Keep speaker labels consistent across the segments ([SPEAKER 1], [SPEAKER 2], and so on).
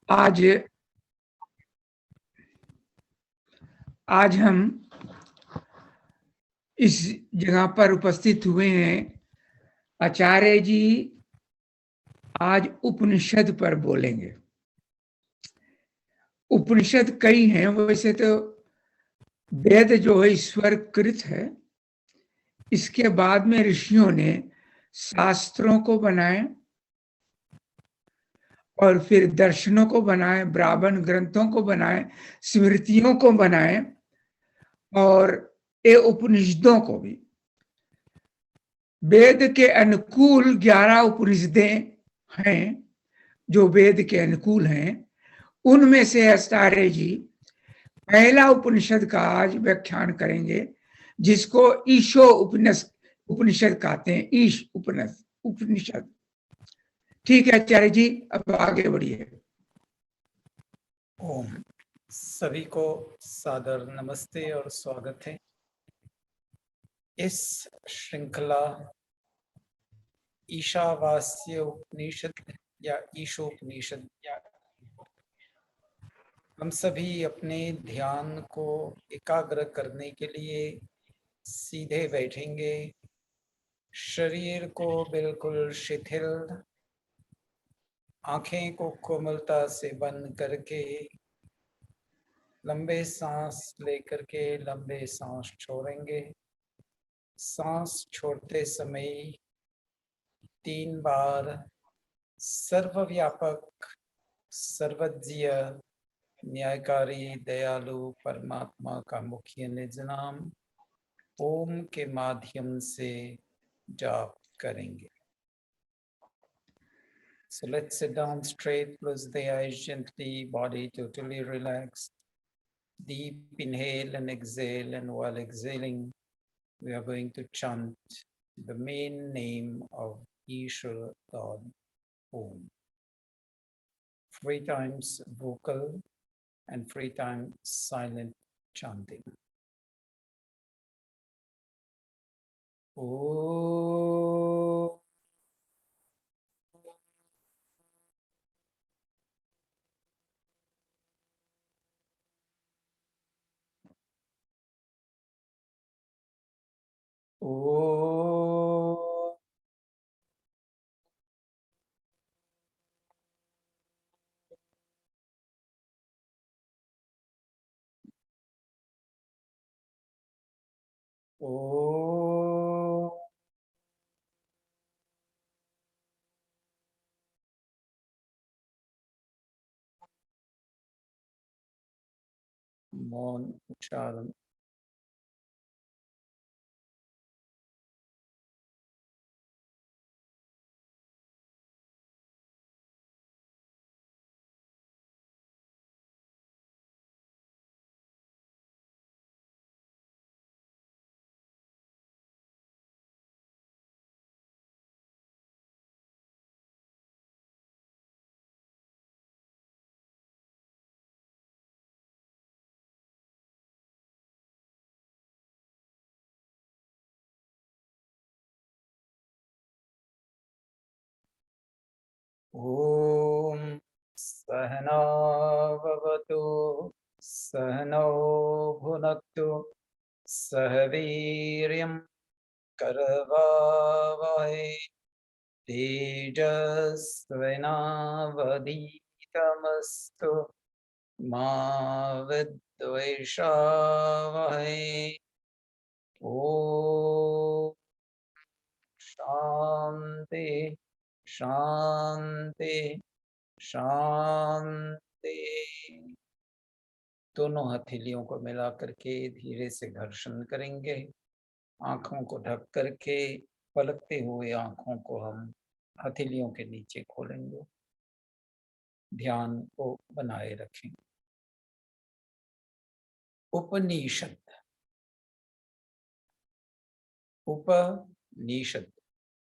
[SPEAKER 1] आज हम इस जगह पर उपस्थित हुए हैं। आचार्य जी आज उपनिषद पर बोलेंगे। उपनिषद कई हैं, वैसे तो वेद जो है ईश्वर कृत है। इसके बाद में ऋषियों ने शास्त्रों को बनाए और फिर दर्शनों को बनाए, ब्राह्मण ग्रंथों को बनाए, स्मृतियों को बनाए और ये उपनिषदों को भी। वेद के अनुकूल 11 उपनिषदें हैं जो वेद के अनुकूल हैं। उनमें से आचार्य जी पहला उपनिषद का आज व्याख्यान करेंगे, जिसको ईशो उपनिषद कहते हैं। ईश उपनिषद। ठीक है आचार्य जी, अब आगे बढ़िए।
[SPEAKER 2] ओम। सभी को सादर नमस्ते और स्वागत है। इस श्रृंखला ईशावास्य उपनिषद या ईशोपनिषद, हम सभी अपने ध्यान को एकाग्र करने के लिए सीधे बैठेंगे। शरीर को बिल्कुल शिथिल, आंखें को कोमलता से बंद करके लंबे सांस लेकर के लंबे सांस छोड़ेंगे। सांस छोड़ते समय 3 बार सर्वव्यापक, सर्वज्ञ, न्यायकारी, दयालु परमात्मा का मुख्य निज नाम ओम के माध्यम से जाप करेंगे। So let's sit down straight, close the eyes gently, body totally relaxed. Deep inhale and exhale, and while exhaling, we are going to chant the main name of Ishvar, God, Om. 3 times vocal and 3 times silent chanting. Om. Om. Om. मौन उच्चारण। ओम सहना भवतु सहनौ भुनक्तु सह वीर्यं करवावहै तेजस्विनावधीतमस्तु मा विद्विषावहै। ओम शांति शांति शांति। दोनों हथेलियों को मिला करके धीरे से घर्षण करेंगे। आंखों को ढक करके पलकते हुए आंखों को हम हथेलियों के नीचे खोलेंगे। ध्यान को बनाए रखें। उपनिषद, उपनिषद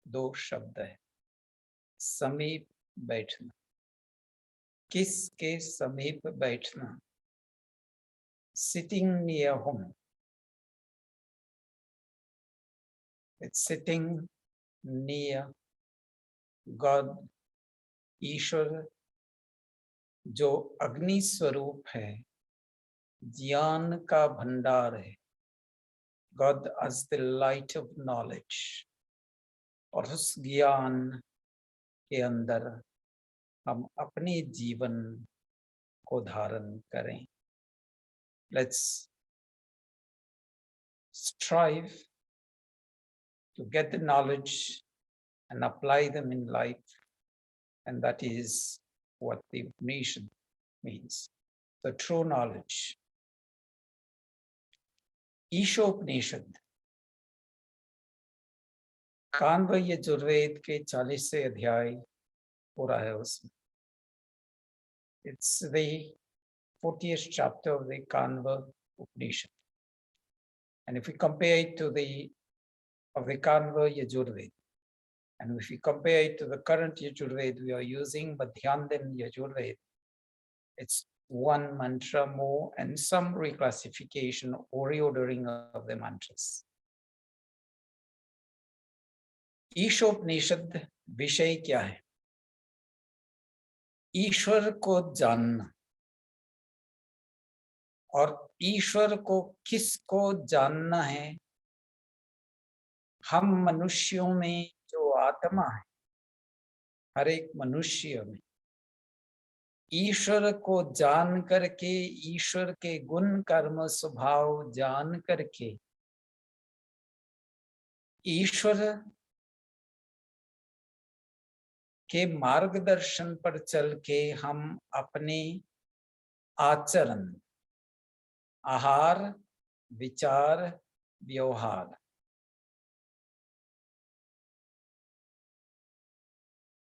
[SPEAKER 2] 2 शब्द है। समीप बैठना, किसके समीप बैठना? Sitting near whom? It's sitting near God, Ishvar, जो अग्नि स्वरूप है, ज्ञान का भंडार है, God as the light of knowledge, और उस ज्ञान के अंदर हम अपने जीवन को धारण करें. Let's strive to get the knowledge and apply them in life, and that is what the Upanishad means, the true knowledge. Ishopanishad, Kanva Yajurveda के 40वें अध्याय पूरा है उसमें. It's the 40th chapter of the Kanva Upanishad. And if we compare it to the Kanva Yajurved, and if we compare it to the current Yajurved we are using, Madhyandam Yajurved, it's one mantra more and some reclassification or reordering of the mantras. Ishopanishad विषय क्या है? ईश्वर को जानना. और ईश्वर को किसको जानना है? हम मनुष्यों में जो आत्मा है, हर एक मनुष्य में ईश्वर को जान करके, ईश्वर के गुण कर्म स्वभाव जान करके, ईश्वर के मार्गदर्शन पर चल के हम अपने आचरण, आहार, विचार, व्यवहार,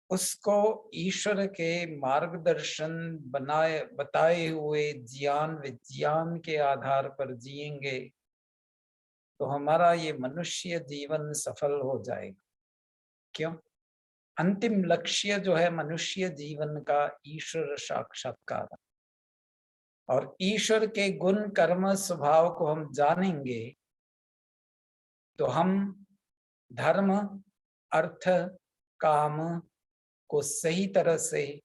[SPEAKER 2] उसको ईश्वर के मार्गदर्शन बताए हुए ज्ञान विज्ञान के आधार पर जिएंगे तो हमारा ये मनुष्य जीवन सफल हो जाएगा. क्यों? अंतिम लक्ष्य जो है मनुष्य जीवन का ईश्वर साक्षात्कार, और ईश्वर के गुण कर्म स्वभाव को हम जानेंगे तो हम धर्म अर्थ काम को सही तरह से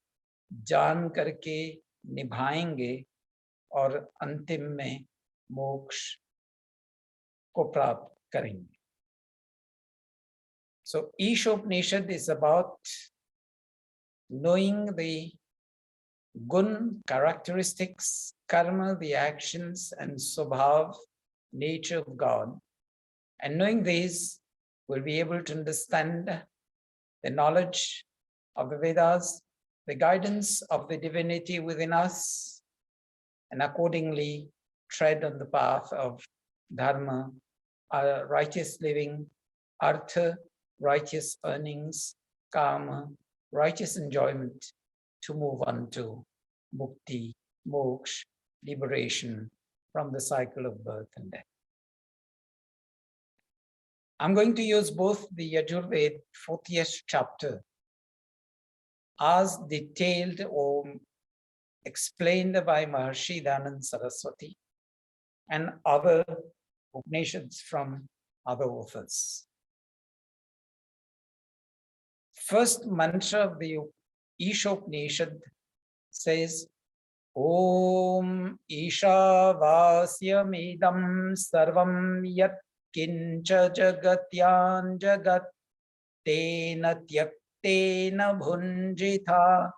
[SPEAKER 2] जान करके निभाएंगे और अंतिम में मोक्ष को प्राप्त करेंगे. So Ishopanishad is about knowing the gun characteristics, karma, the actions, and Svabhava, nature of God. And knowing these, we'll be able to understand the knowledge of the Vedas, the guidance of the divinity within us, and accordingly tread on the path of dharma, righteous living, artha, righteous earnings, kama, righteous enjoyment, to move on to mukti, moksha, liberation from the cycle of birth and death. I'm going to use both the Yajurved 40th chapter as detailed or explained by Maharshi Dayananda Saraswati and other Upanishads from other authors. First mantra of the Ishopanishad says, Om Ishavasyamidam sarvam yat kincha jagatyan jagat tena tyaktena bhunjitha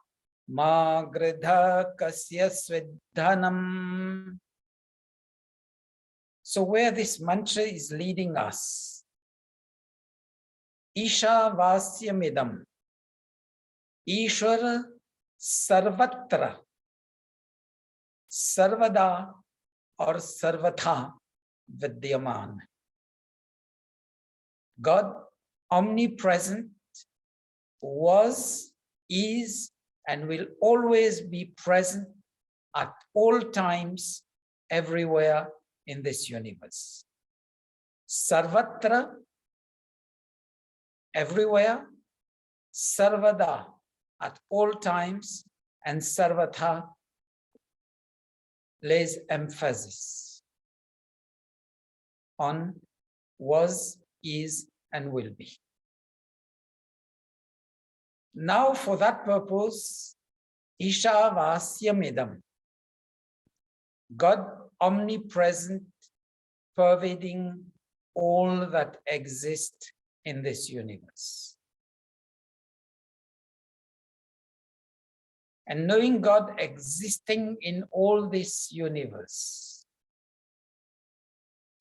[SPEAKER 2] ma gridha kasya svidhanam. So where this mantra is leading us, Ishavasyamidam, Ishvar sarvatra, sarvada or sarvatha vidyaman. God omnipresent was, is, and will always be present at all times, everywhere in this universe. Sarvatra, everywhere, sarvada, at all times, and sarvatha lays emphasis on was, is, and will be. Now, for that purpose, Ishavasyamidam. God omnipresent, pervading all that exists in this universe. And knowing God existing in all this universe,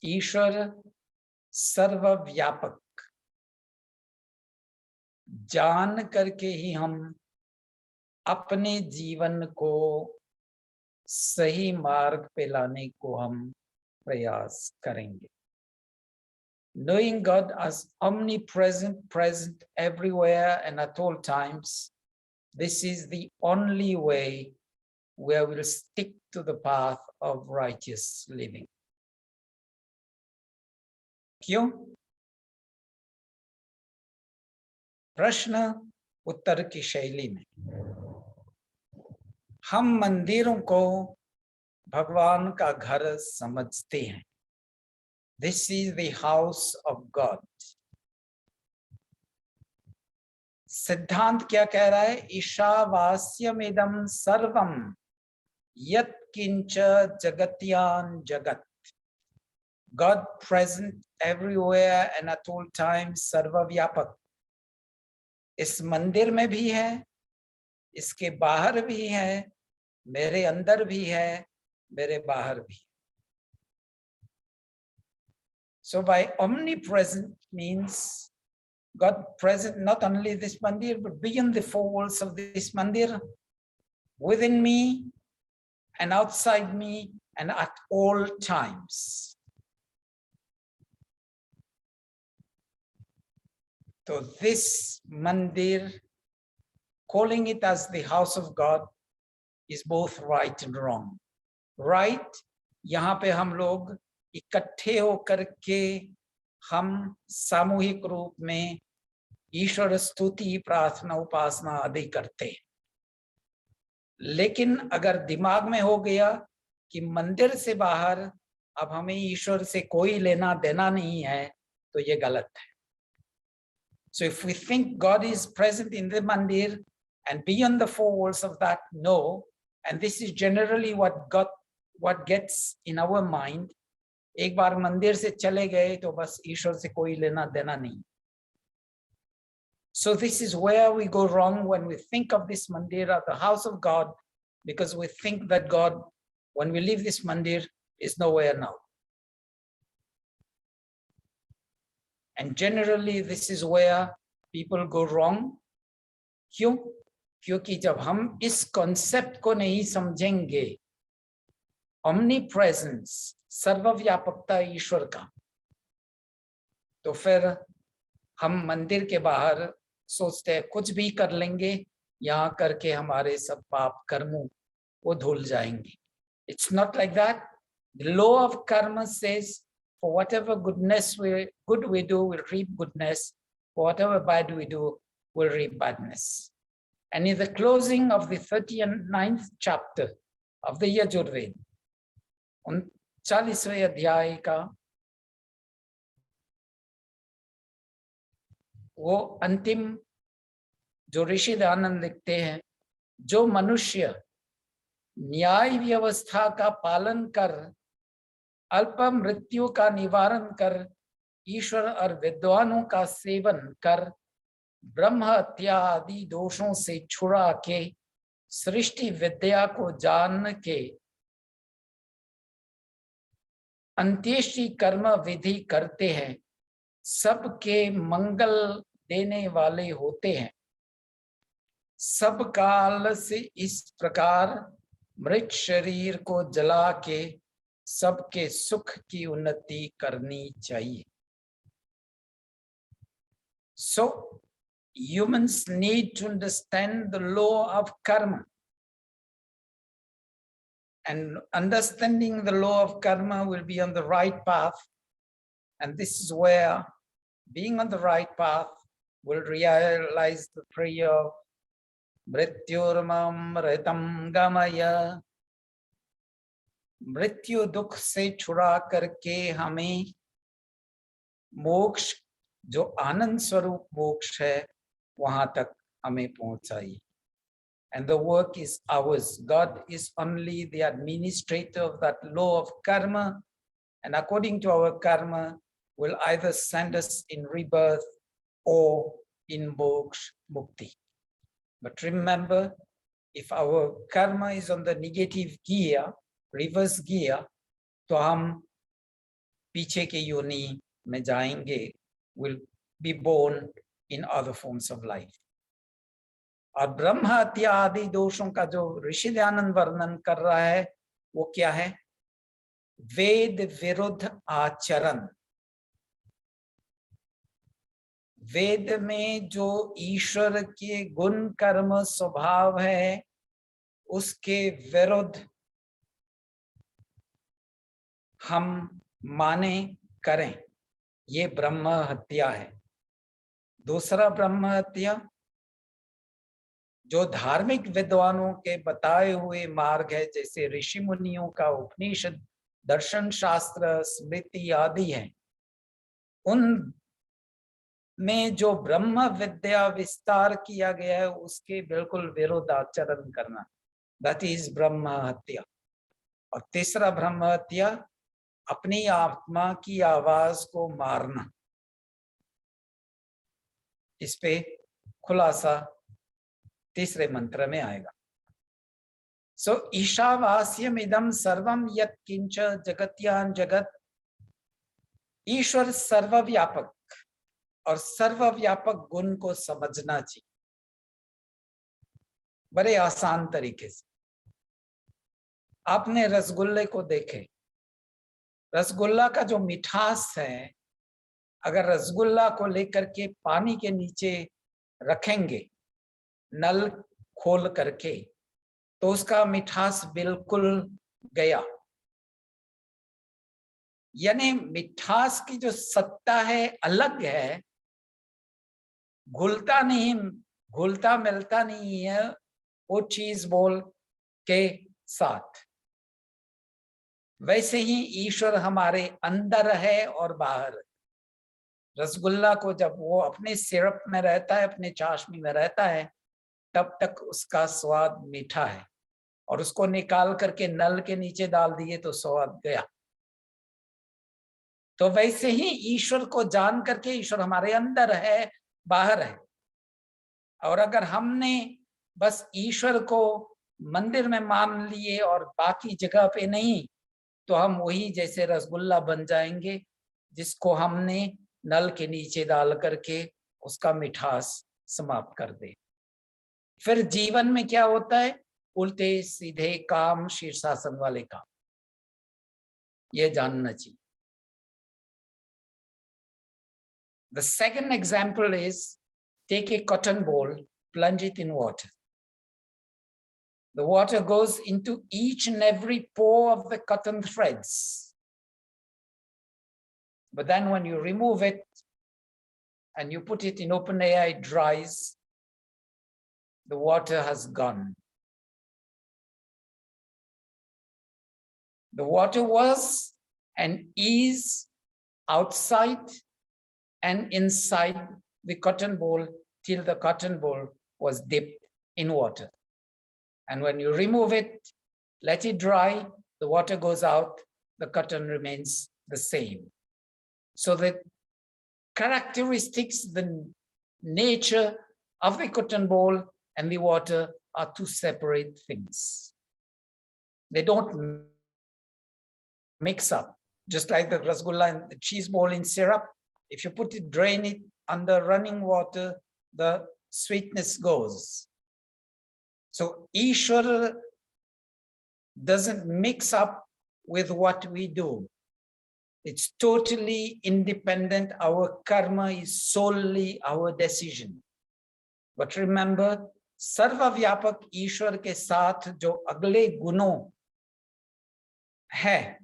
[SPEAKER 2] Ishvar सर्वव्यापक, जान करके ही हम अपने जीवन को सही मार्ग पे लाने को हम प्रयास करेंगे. Knowing God as omnipresent, present everywhere and at all times, this is the only way where we'll stick to the path of righteous living. क्यों? प्रश्न उत्तर की शैली में हम मंदिरों को भगवान का घर समझते हैं. This is the house of God. सिद्धांत क्या कह रहा है? ईशावास्यमिदं सर्वम यत् किंच जगत्यान जगत. God present everywhere and at all times, सर्वव्यापक. इस मंदिर में भी है, इसके बाहर भी है, मेरे अंदर भी है, मेरे बाहर भी. So by omnipresent means God present not only this mandir but beyond the four walls of this mandir, within me and outside me and at all times. So this mandir, calling it as the house of God, is both right and wrong. Right, यहाँ पे हम लोग इकट्ठे होकर के हम सामूहिक रूप में ईश्वर स्तुति, प्रार्थना, उपासना आदि करते हैं. लेकिन अगर दिमाग में हो गया कि मंदिर से बाहर अब हमें ईश्वर से कोई लेना देना नहीं है, तो ये गलत है. So if we think God is present in the mandir and beyond the four walls of that, no, and this is generally what gets in our mind. एक बार मंदिर से चले गए तो बस ईश्वर से कोई लेना देना नहीं. So this is where we go wrong when we think of this mandir as the house of God, because we think that God, when we leave this mandir, is nowhere now. And generally this is where people go wrong. क्यों? क्योंकि जब हम इस concept को नहीं समझेंगे, omnipresence, सर्वव्यापकता ईश्वर का, तो फिर हम मंदिर के बाहर सोचते हैं कुछ भी कर लेंगे, यहाँ करके हमारे सब पाप कर्मों वो धुल जाएंगे. It's not like that. The law of karma says, for whatever good we do, we'll reap goodness. For whatever bad we do, we'll reap badness. And in the closing of the 39th chapter of the Yajurveda, 39वें अध्याय का वो अंतिम जो ऋषि दयानंद लिखते हैं, जो मनुष्य न्याय व्यवस्था का पालन कर अल्प मृत्यु का निवारण कर ईश्वर और विद्वानों का सेवन कर ब्रह्म हत्या आदि दोषों से छुड़ा के सृष्टि विद्या को जान के अंत्येष्टि कर्म विधि करते हैं, सबके मंगल देने वाले होते हैं. सब काल से इस प्रकार मृत शरीर को जला के सबके सुख की उन्नति करनी चाहिए. So humans need to understand the law of karma. And understanding the law of karma will be on the right path. And this is where being on the right path will realize the prayer of Mrityurmam Ritam Gamaya. मृत्यु दुख से छुड़ा करके हमें मोक्ष, जो आनंद स्वरूप मोक्ष है, वहां तक हमें पहुंचाई. and the work is ours. God is only the administrator of that law of karma, and according to our karma, will either send us in rebirth or in moksha mukti. But remember, if our karma is on the negative gear, reverse gear, तो हम पीछे के योनि में जाएंगे, will be born in other forms of life. और ब्रह्म हत्या आदि दोषों का जो ऋषि दयानंद वर्णन कर रहा है वो क्या है? वेद विरुद्ध आचरण। वेद में जो ईश्वर के गुण कर्म स्वभाव है उसके विरुद्ध हम माने करें, ये ब्रह्म हत्या है। दूसरा ब्रह्म हत्या जो धार्मिक विद्वानों के बताए हुए मार्ग है, जैसे ऋषि मुनियों का उपनिषद, दर्शन शास्त्र, स्मृति आदि है, उन में जो ब्रह्म विद्या विस्तार किया गया है उसके बिल्कुल विरुद्ध आचरण करना, दैट इज ब्रह्म हत्या। और तीसरा ब्रह्म हत्या अपनी आत्मा की आवाज को मारना। इस पे खुलासा तीसरे मंत्र में आएगा। सो ईशावास्यमिदं सर्वम यत् किंच जगत्यां जगत। ईश्वर सर्वव्यापक और सर्वव्यापक गुण को समझना चाहिए बड़े आसान तरीके से। आपने रसगुल्ले को देखे, रसगुल्ला का जो मिठास है, अगर रसगुल्ला को लेकर के पानी के नीचे रखेंगे नल खोल करके, तो उसका मिठास बिल्कुल गया। यानी मिठास की जो सत्ता है अलग है, घुलता नहीं, घुलता मिलता नहीं है वो चीज बोल के साथ। वैसे ही ईश्वर हमारे अंदर है और बाहर है। रसगुल्ला को जब वो अपने सिरप में रहता है, अपने चाशनी में रहता है, तब तक उसका स्वाद मीठा है, और उसको निकाल करके नल के नीचे डाल दिए तो स्वाद गया। तो वैसे ही ईश्वर को जान करके, ईश्वर हमारे अंदर है, बाहर है, और अगर हमने बस ईश्वर को मंदिर में मान लिए और बाकी जगह पे नहीं, तो हम वही जैसे रसगुल्ला बन जाएंगे जिसको हमने नल के नीचे डाल करके उसका मिठास समाप्त कर दे। फिर जीवन में क्या होता है? उल्टे सीधे काम, शीर्षासन वाले काम, ये जानना चाहिए। The second example is, take a cotton ball, plunge it in water. The water goes into each and every pore of the cotton threads. But then when you remove it and you put it in open air, it dries, the water has gone. The water was and is outside and inside the cotton ball till the cotton ball was dipped in water. And when you remove it, let it dry, the water goes out, the cotton remains the same. So the characteristics, the nature of the cotton ball and the water are two separate things. They don't mix up. Just like the rasgulla and the cheese ball in syrup, if you put it, drain it under running water, the sweetness goes. So Ishvar doesn't mix up with what we do. It's totally independent. Our karma is solely our decision. But remember, सर्वव्यापक ईश्वर के साथ जो अगले गुणों है,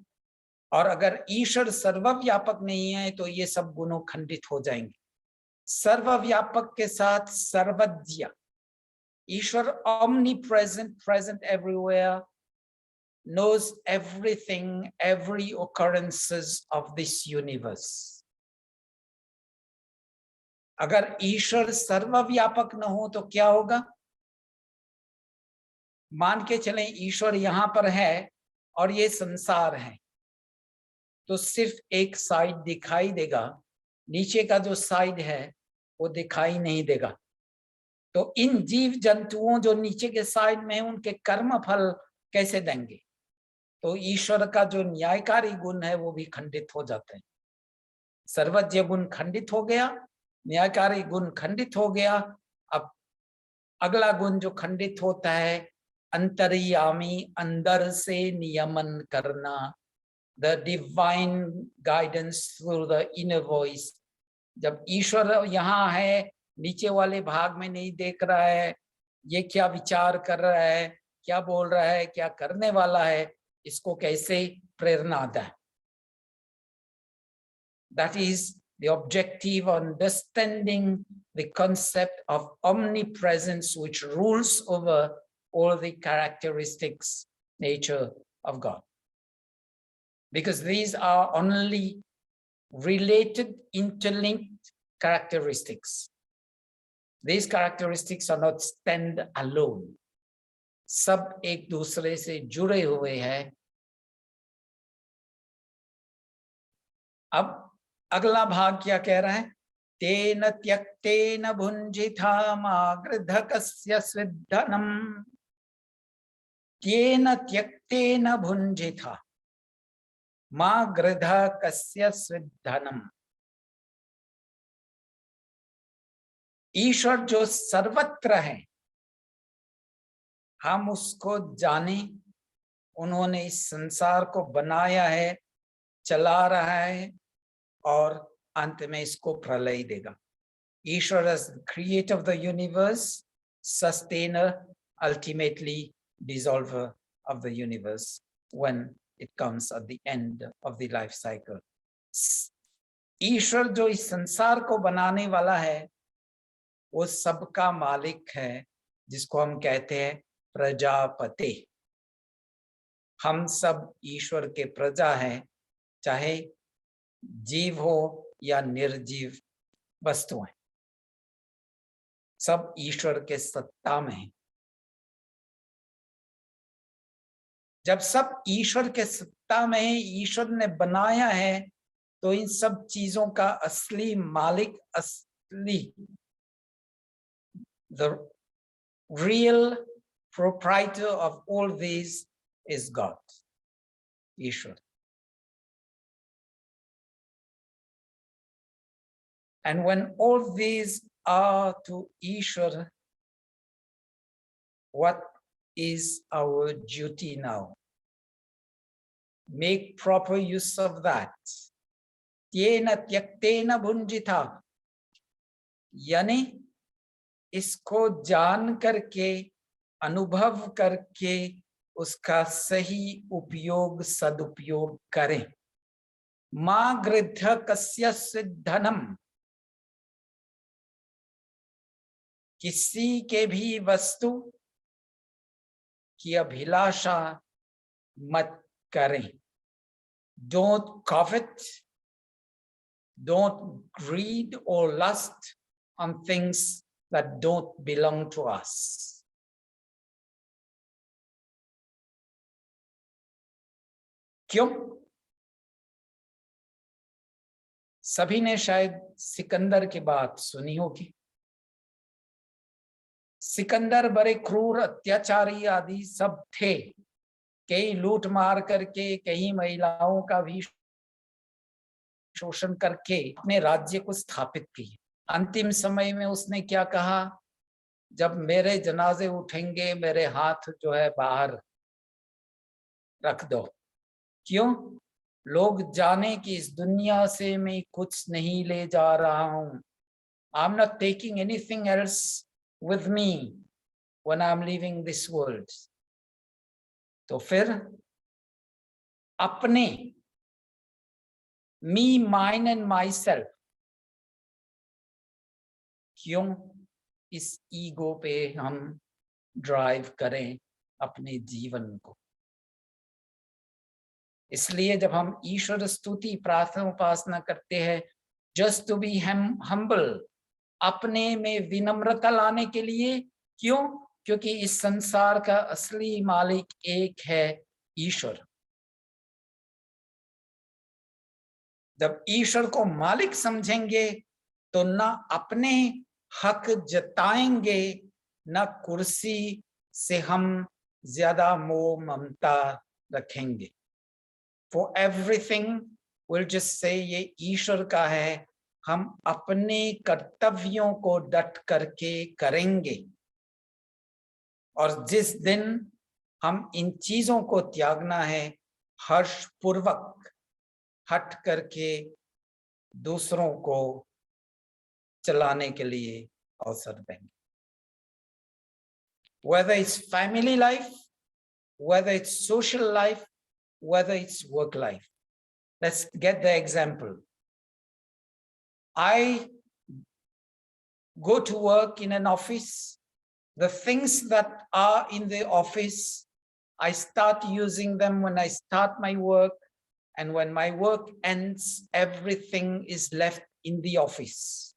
[SPEAKER 2] और अगर ईश्वर सर्वव्यापक नहीं है तो ये सब गुणों खंडित हो जाएंगे। सर्वव्यापक के साथ सर्वज्ञ, ईश्वर omnipresent, present everywhere, knows everything, every occurrences of this universe. अगर ईश्वर सर्वव्यापक न हो तो क्या होगा? मान के चलें ईश्वर यहाँ पर है और ये संसार है, तो सिर्फ एक साइड दिखाई देगा, नीचे का जो साइड है वो दिखाई नहीं देगा। तो इन जीव जंतुओं जो नीचे के साइड में है, उनके कर्म फल कैसे देंगे? तो ईश्वर का जो न्यायकारी गुण है वो भी खंडित हो जाते हैं। सर्वज्ञ गुण खंडित हो गया, न्यायकारी गुण खंडित हो गया। अब अगला गुण जो खंडित होता है, अंतर्यामी, अंदर से नियमन करना, the divine guidance through the inner voice. जब ईश्वर यहाँ है, नीचे वाले भाग में नहीं देख रहा है ये क्या विचार कर रहा है, क्या बोल रहा है, क्या करने वाला है, इसको कैसे प्रेरणा दें। That is the objective of understanding the concept of omnipresence, which rules over all the characteristics, nature of God. Because these are only related, interlinked characteristics. These characteristics are not stand alone. सब एक दूसरे से जुड़े हुए हैं। अब अगला भाग क्या कह रहा है? तेन त्यक्तेन भुंजिथा मागृधकस्य स्विद्धनम। तेन त्यक्तेन भुंजिथा मागृधकस्य स्विद्धनम। ईश्वर जो सर्वत्र है, हम उसको जाने, उन्होंने इस संसार को बनाया है, चला रहा है और अंत में इसको प्रलय देगा। ईश्वर as the creator of the universe, sustainer, ultimately dissolver of the universe when it comes at the end of the life cycle. ईश्वर जो इस संसार को बनाने वाला है, वो सबका मालिक है, जिसको हम कहते हैं प्रजापति। हम सब ईश्वर के प्रजा हैं, चाहे जीव हो या निर्जीव वस्तुएं, सब ईश्वर के सत्ता में है। जब सब ईश्वर के सत्ता में है, ईश्वर ने बनाया है, तो इन सब चीजों का असली मालिक, असली the real proprietor of all these is God, Ishvar. And when all these are to Ishvar, what is our duty now? Make proper use of that. Tyena tyaktena bhunjita. यानी इसको जान करके, अनुभव करके उसका सही उपयोग, सदुपयोग करें। मां गृद्धकस्य सिद्धनम। किसी के भी वस्तु की अभिलाषा मत करें। Don't covet, don't greed or lust on things that don't belong to us. क्यों? सभी ने शायद सिकंदर की बात सुनी होगी। सिकंदर बड़े क्रूर, अत्याचारी आदि सब थे। कई लूट मार करके, कई महिलाओं का भी शोषण करके अपने राज्य को स्थापित किए। अंतिम समय में उसने क्या कहा? जब मेरे जनाजे उठेंगे, मेरे हाथ जो है बाहर रख दो। क्यों? लोग जाने कि इस दुनिया से मैं कुछ नहीं ले जा रहा हूं। I'm not taking anything else with me when I'm leaving this world. तो फिर अपने me, mine and myself, क्यों इस ईगो पे हम ड्राइव करें अपने जीवन को? इसलिए जब हम ईश्वर स्तुति, प्रार्थना, उपासना करते हैं, जस्ट टू बी हम्बल, अपने में विनम्रता लाने के लिए। क्यों? क्योंकि इस संसार का असली मालिक एक है, ईश्वर। जब ईश्वर को मालिक समझेंगे तो ना अपने हक जताएंगे, ना कुर्सी से हम ज्यादा मोह ममता रखेंगे। For everything we'll just say ये ईश्वर का है, हम अपने कर्तव्यों को डट करके करेंगे। और जिस दिन हम इन चीजों को त्यागना है, हर्षपूर्वक हट करके दूसरों को चलाने के लिए अवसर देंगे। Whether it's family life, whether it's social life, whether it's work life. Let's get the example. I go to work in an office. The things that are in the office, I start using them when I start my work, and when my work ends, everything is left in the office,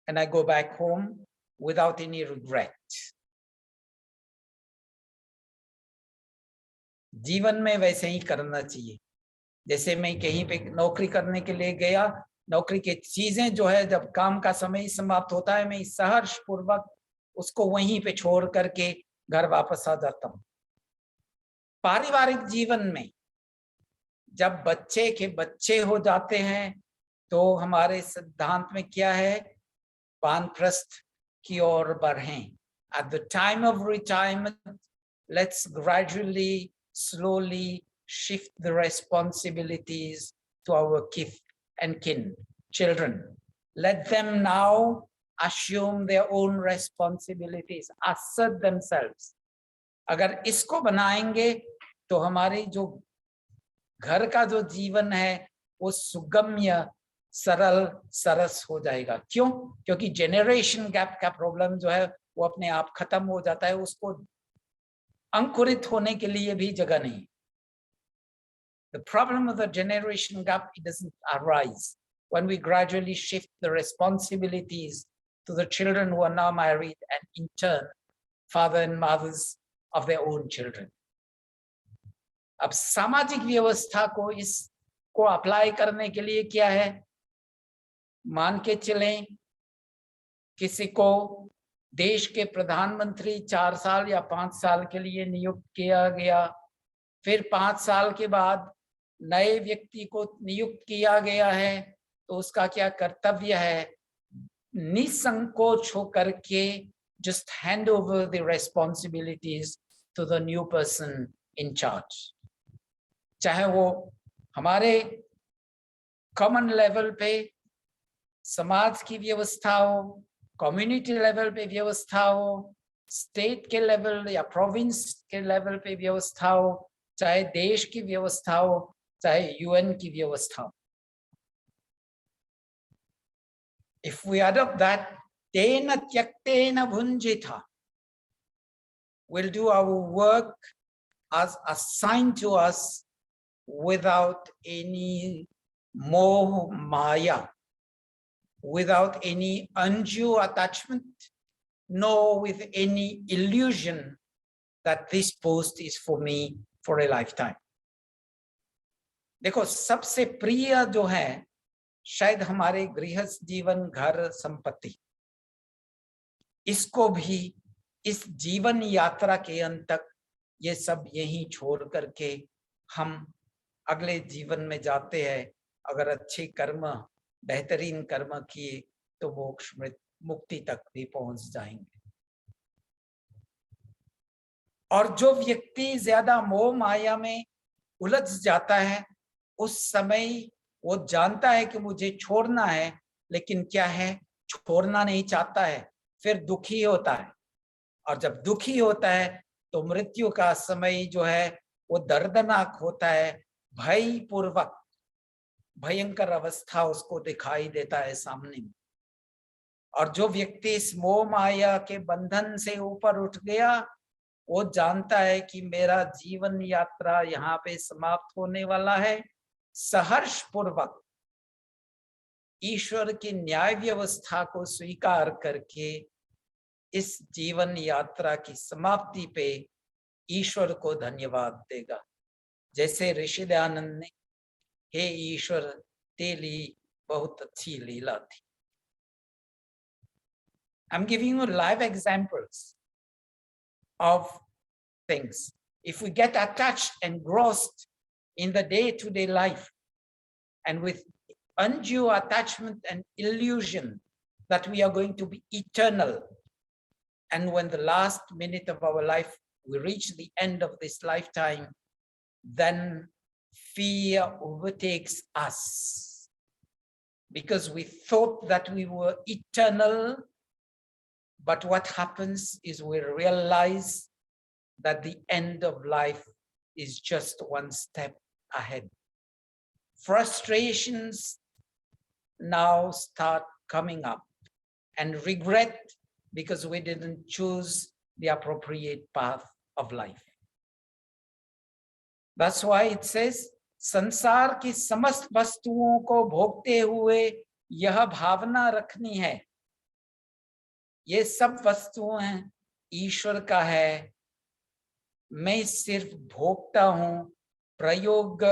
[SPEAKER 2] and I go back home without any regret. जीवन में वैसे ही करना चाहिए। जैसे मैं कहीं पे नौकरी करने के लिए गया, नौकरी की चीजें जो है जब काम का समय समाप्त होता है, मैं सहर्ष पूर्वक उसको वहीं पे छोड़ करके घर वापस आ जाता हूँ। पारिवारिक जीवन में जब बच्चे के बच्चे हो जाते हैं तो हमारे सिद्धांत में क्या है, वानप्रस्थ की ओर बढ़ें। At the time of retirement, let's gradually, slowly shift the responsibilities to our kith and kin, children. Let them now assume their own responsibilities, assert themselves. अगर इसको बनाएंगे तो हमारी जो घर का जो जीवन है वो सुगम्य, सरल, सरस हो जाएगा। क्यों? क्योंकि जेनरेशन गैप का प्रॉब्लम जो है वो अपने आप खत्म हो जाता है, उसको अंकुरित होने के लिए भी जगह नहीं। The problem of the generation gap, it doesn't arise when we gradually shift the responsibilities to the children who are now married and in turn father and mothers of their own children. अब सामाजिक व्यवस्था को इसको apply करने के लिए क्या है, मान के चलें किसी को देश के प्रधानमंत्री 4 साल या 5 साल के लिए नियुक्त किया गया, फिर 5 साल के बाद नए व्यक्ति को नियुक्त किया गया है, तो उसका क्या कर्तव्य है, निसंकोच होकर के just hand over the responsibilities to the new person in charge. चाहे वो हमारे कॉमन लेवल पे समाज की व्यवस्था हो, कम्युनिटी लेवल पे व्यवस्था हो, स्टेट के लेवल या प्रोविंस के लेवल पे व्यवस्था हो, चाहे देश की व्यवस्था हो, चाहे यूएन की व्यवस्था हो। If we adopt that, tena tyaktena bhunjita, we'll do our work as assigned to us without any moh maya, without any undue attachment, nor with any illusion that this post is for me for a lifetime. देखो, सबसे प्रिय जो है शायद हमारे गृहस्थ जीवन, घर, संपत्ति, इसको भी इस जीवन यात्रा के अंत तक ये सब यहीं छोड़ करके हम अगले जीवन में जाते हैं। अगर अच्छे कर्म, बेहतरीन कर्म किए तो मोक्ष मुक्ति तक भी पहुंच जाएंगे। और जो व्यक्ति ज्यादा मोह माया में उलझ जाता है, उस समय वो जानता है कि मुझे छोड़ना है, लेकिन क्या है, छोड़ना नहीं चाहता है, फिर दुखी होता है। और जब दुखी होता है तो मृत्यु का समय जो है वो दर्दनाक होता है, भयपूर्वक भयंकर अवस्था उसको दिखाई देता है सामने में। और जो व्यक्ति इस मोह माया के बंधन से ऊपर उठ गया, वो जानता है कि मेरा जीवन यात्रा यहाँ पे समाप्त होने वाला है। सहर्ष पूर्वक ईश्वर की न्याय व्यवस्था को स्वीकार करके इस जीवन यात्रा की समाप्ति पे ईश्वर को धन्यवाद देगा, जैसे ऋषि दयानंद ने, हे ईश्वर तेरी बहुत अच्छी लीला थी। I'm giving you live examples of things. If we get attached and engrossed in the day-to-day life, and with undue attachment and illusion that we are going to be eternal, and when the last minute of our life, we reach the end of this lifetime, then fear overtakes us, because we thought that we were eternal. But what happens is we realize that the end of life is just one step ahead. Frustrations now start coming up, and regret because we didn't choose the appropriate path of life. That's why it says, संसार की समस्त वस्तुओं को भोगते हुए यह भावना रखनी है, ये सब वस्तुएं ईश्वर का है, मैं सिर्फ भोगता हूं, प्रयोग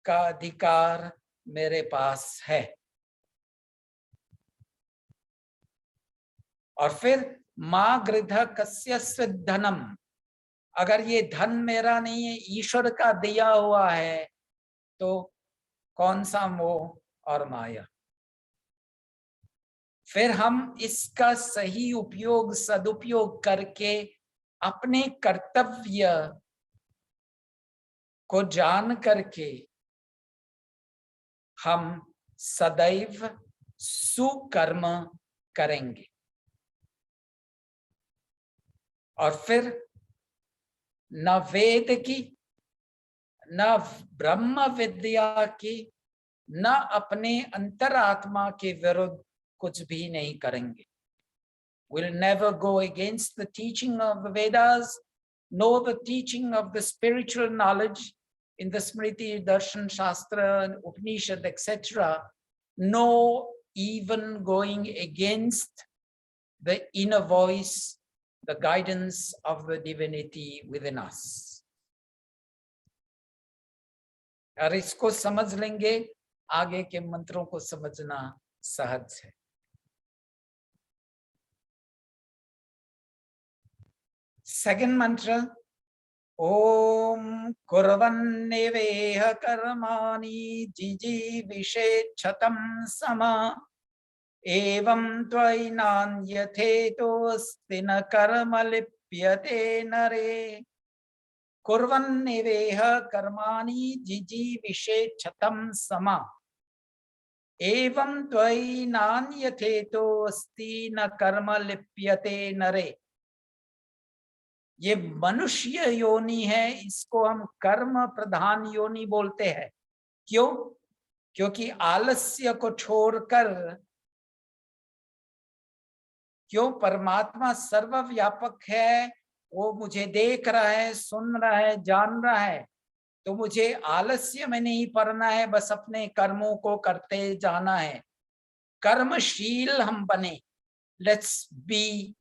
[SPEAKER 2] का अधिकार मेरे पास है। और फिर मां गृध कस्य धनम, अगर ये धन मेरा नहीं है, ईश्वर का दिया हुआ है, तो कौन सा मोह और माया। फिर हम इसका सही उपयोग, सदुपयोग करके अपने कर्तव्य को जान करके हम सदैव सुकर्म करेंगे। और फिर न वेद की, न ब्रह्म विद्या की, न अपने अंतरात्मा के विरुद्ध कुछ भी नहीं करेंगे। We'll never go against the teaching of the Vedas, nor the teaching of the spiritual knowledge in the Smriti, Darshan, Shastra, and Upanishad, etc. No, even going against the inner voice, the guidance of the divinity within us. और इसको समझ लेंगे, आगे के मंत्रों को समझना सहज है। Second mantra, Om Kurvanneveha Karmani Jijivishechatam Sama Evam Tvainan Yathetostina Karma Lipyate Nare Kurvanneveha Karmani Jijivishechatam Sama Evam Tvainan Yathetostina Karma Lipyate Nare। ये मनुष्य योनि है, इसको हम कर्म प्रधान योनि बोलते हैं। क्यों? क्योंकि आलस्य को छोड़कर, क्यों, परमात्मा सर्वव्यापक है, वो मुझे देख रहा है, सुन रहा है, जान रहा है, तो मुझे आलस्य में नहीं पड़ना है, बस अपने कर्मों को करते जाना है। कर्मशील हम बने। Let's be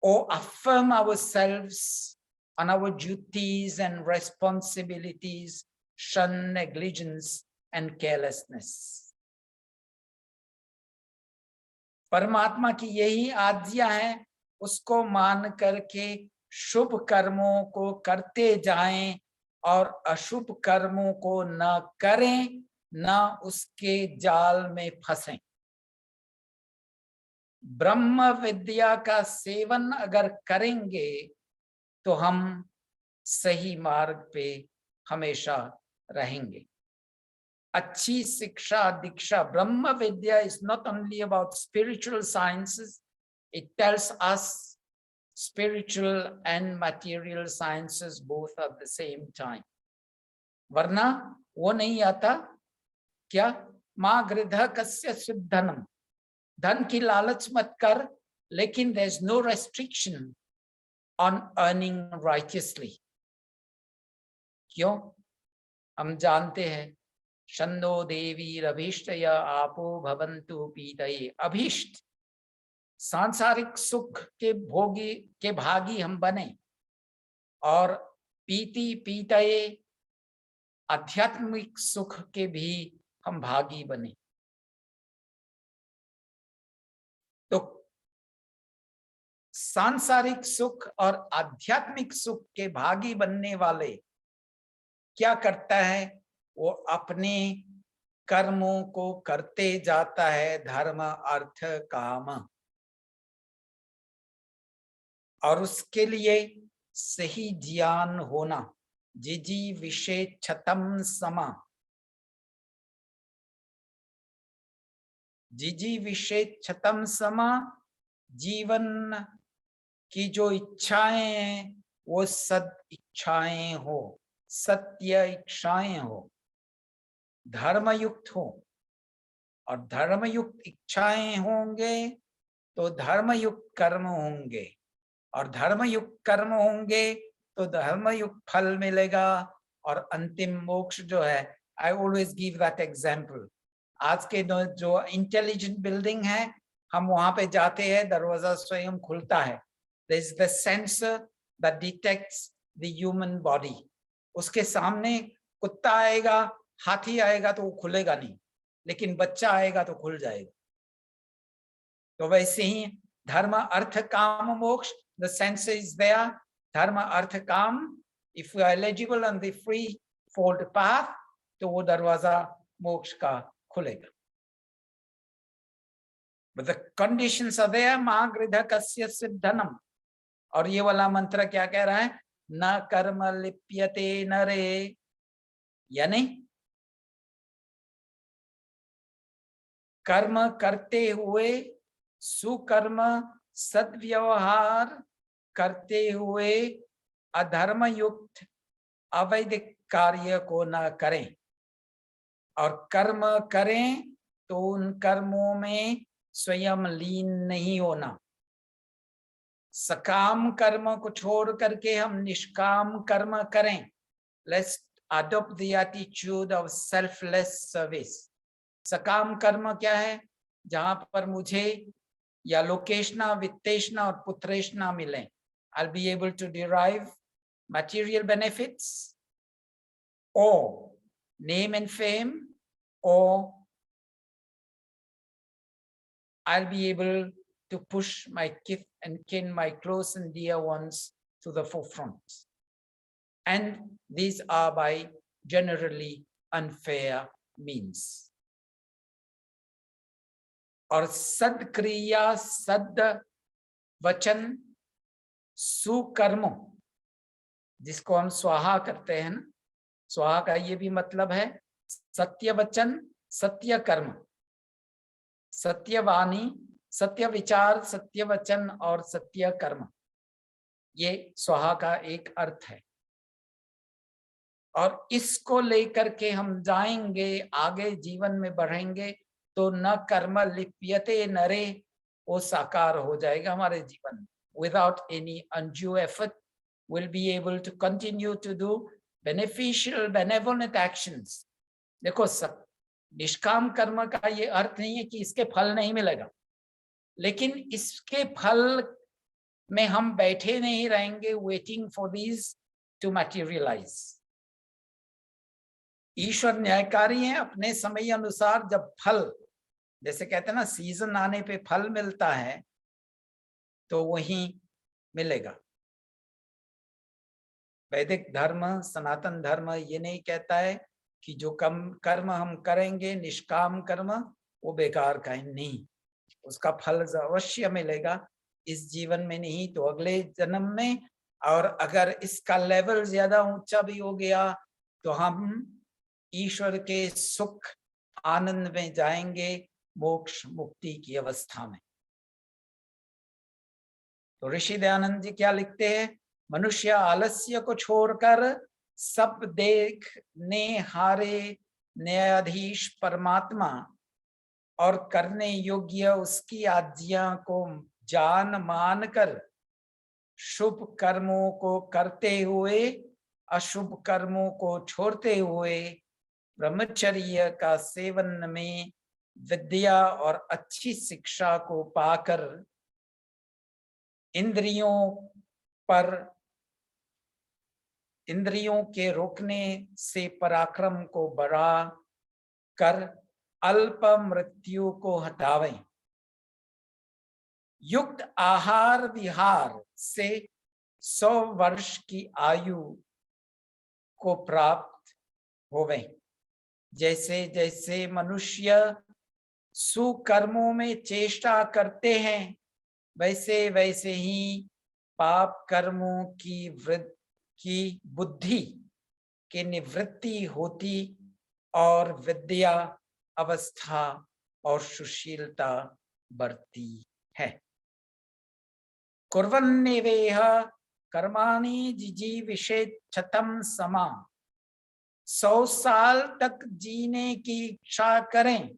[SPEAKER 2] or affirm ourselves on our duties and responsibilities, shun negligence and carelessness. परमात्मा की यही आज्ञा है, उसको मान करके शुभ कर्मों को करते जाएं और अशुभ कर्मों को न करें, न उसके जाल में फंसें। ब्रह्म विद्या का सेवन अगर करेंगे तो हम सही मार्ग पे हमेशा रहेंगे। अच्छी शिक्षा दीक्षा, ब्रह्म विद्या is not only about spiritual sciences, it tells us spiritual and material sciences both at the same time. वरना वो नहीं आता क्या, मां गृध कस्य सिद्धनम, धन की लालच मत कर, लेकिन there is no restriction on earning righteously. क्यों? हम जानते हैं, शंदो देवी अभीष्टया आपो भवन्तु पीतये। अभीष्ट सांसारिक सुख के भोगी के भागी हम बने और पीति पीतये आध्यात्मिक सुख के भी हम भागी बने। तो सांसारिक सुख और आध्यात्मिक सुख के भागी बनने वाले क्या करता है? वो अपने कर्मों को करते जाता है, धर्म अर्थ काम, और उसके लिए सही ज्ञान होना, जिजी विषय छतम समा, जिजी विषय छतम समा, जीवन की जो इच्छाएं हैं वो सद इच्छाएं हो, सत्य इच्छाएं हो, धर्मयुक्त हो, और धर्मयुक्त इच्छाएं होंगे तो धर्मयुक्त कर्म होंगे, और धर्मयुक्त कर्म होंगे तो धर्मयुक्त फल मिलेगा, और अंतिम मोक्ष जो है, I always give that example. आज के जो इंटेलिजेंट बिल्डिंग है, हम वहां पे जाते हैं, दरवाजा स्वयं खुलता है, there is the sensor that detects the human body. उसके सामने कुत्ता आएगा, हाथी आएगा तो वो खुलेगा नहीं, लेकिन बच्चा आएगा तो खुल जाएगा। तो वैसे ही धर्म अर्थ काम मोक्ष, the sensor is there, धर्म अर्थ काम, if you are eligible on the free fold path, तो वो दरवाजा मोक्ष का खुलेगा। But the conditions are there, मा गृध कस्य सिद्धनम, और ये वाला मंत्र क्या कह रहा है? न कर्म लिप्यते नरे, यानी कर्म करते हुए, सुकर्म सद्व्यवहार करते हुए अधर्म युक्त अवैधिक कार्य को न करें, और कर्म करें तो उन कर्मों में स्वयं लीन नहीं होना। सकाम कर्म को छोड़ करके हम निष्काम कर्म करें। Let's adopt the attitude of selfless service. सकाम कर्म क्या है? जहां पर मुझे या लोकेशना, वित्तेशना और पुत्रेशना मिले, I'll be able to derive material benefits or name and fame, or I'll be able to push my kith and kin, my close and dear ones, to the forefront. And these are by generally unfair means. और सदक्रिया, सद वचन, सुकर्मों, जिसको हम स्वाहा करते हैं ना, स्वाहा का ये भी मतलब है सत्य वचन, सत्य कर्म, सत्यवाणी, सत्य विचार, सत्य वचन और सत्य कर्म, ये स्वाहा का एक अर्थ है। और इसको लेकर के हम जाएंगे, आगे जीवन में बढ़ेंगे, तो न कर्म लिप्यते नरे, वो साकार हो जाएगा हमारे जीवन में। Without any undue effort, we'll be able to continue to do beneficial, benevolent actions. देखो, सब निष्काम कर्म का ये अर्थ नहीं है कि इसके फल नहीं मिलेगा, लेकिन इसके फल में हम बैठे नहीं रहेंगे waiting for these to materialize. ईश्वर न्यायकारी है, अपने समय अनुसार जब फल, जैसे कहते हैं ना, सीजन आने पे फल मिलता है, तो वही मिलेगा। वैदिक धर्म, सनातन धर्म ये नहीं कहता है कि जो कर्म हम करेंगे, निष्काम कर्म, वो बेकार का नहीं, उसका फल अवश्य मिलेगा, इस जीवन में नहीं तो अगले जन्म में। और अगर इसका लेवल ज्यादा ऊंचा भी हो गया तो हम ईश्वर के सुख आनंद में जाएंगे, मोक्ष मुक्ति की अवस्था में। तो ऋषि दयानंद जी क्या लिखते हैं? मनुष्य आलस्य को छोड़कर सब देखने हारे न्यायाधीश परमात्मा और करने योग्य उसकी आज्ञा को जान मान कर शुभ कर्मों को करते हुए अशुभ कर्मों को छोड़ते हुए ब्रह्मचर्य का सेवन में विद्या और अच्छी शिक्षा को पाकर इंद्रियों के रोकने से पराक्रम को बढ़ा कर अल्प मृत्यु को हटावें। युक्त आहार विहार से 100 वर्ष की आयु को प्राप्त होवें। जैसे जैसे मनुष्य सुकर्मों में चेष्टा करते हैं, वैसे वैसे ही पाप कर्मों की बुद्धि की निवृत्ति होती और विद्या अवस्था और सुशीलता बढ़ती है। कुर्वन्नेवेह कर्माणि जिजीविषेच्छतं समा। 100 साल तक जीने की इच्छा करें।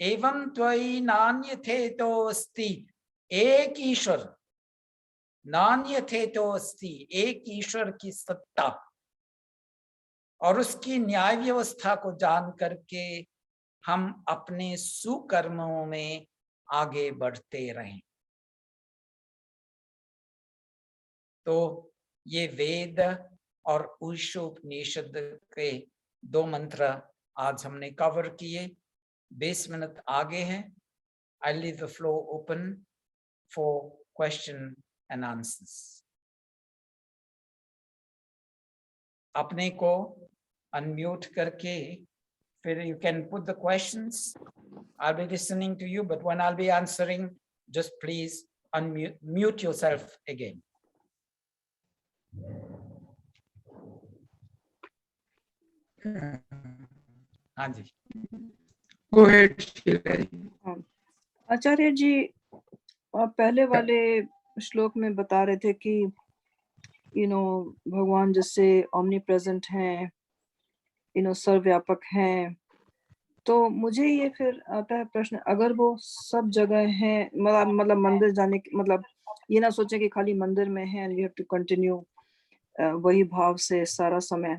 [SPEAKER 2] एवं त्वयि नान्यथेतोऽस्ति एक ईश्वर, नान्यथेतोऽस्ति एक ईश्वर की सत्ता और उसकी न्याय व्यवस्था को जान करके हम अपने सुकर्मों में आगे बढ़ते रहें। तो ये वेद और ईशोपनिषद के 2 मंत्र आज हमने कवर किए। 20 मिनट आगे हैं। I leave the floor open for question and answers. अपने को अनम्यूट करके फिर you can put the questions. I'll be listening to you, but when I'll be answering, just please mute yourself again. हाँ जी,
[SPEAKER 1] Go ahead, Sheila ji.
[SPEAKER 3] आचार्य जी, आप पहले वाले श्लोक में बता रहे थे कि भगवान जैसे ओमनी प्रेजेंट हैं, सर्वव्यापक हैं, तो मुझे ये फिर आता है प्रश्न, अगर वो सब जगह हैं, मतलब मंदिर जाने की, मतलब ये ना सोचे कि खाली मंदिर में है, वी हैव टू कंटिन्यू वही भाव से सारा समय,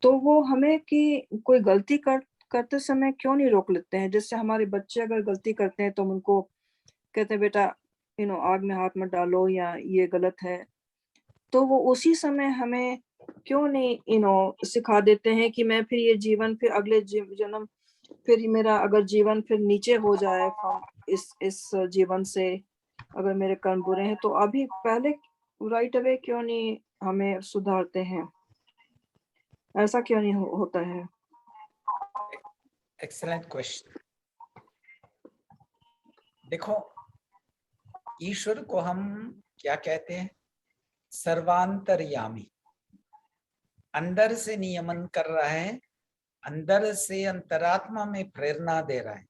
[SPEAKER 3] तो वो हमें कि कोई गलती करते समय क्यों नहीं रोक लेते हैं? जैसे हमारे बच्चे अगर गलती करते हैं तो हम उनको कहते हैं बेटा आग में हाथ मत डालो या ये गलत है, तो वो उसी समय हमें क्यों नहीं सिखा देते हैं कि मैं फिर ये जीवन, फिर अगले जन्म, फिर मेरा अगर जीवन फिर नीचे हो जाए इस जीवन से, अगर मेरे कर्म बुरे हैं, तो अभी पहले राइट अवे क्यों नहीं हमें सुधारते हैं? ऐसा क्यों नहीं होता है?
[SPEAKER 2] Excellent question. देखो, ईश्वर को हम क्या कहते हैं? सर्वांतर्यामी। अंदर से नियमन कर रहा है, अंदर से अंतरात्मा में प्रेरणा दे रहा है।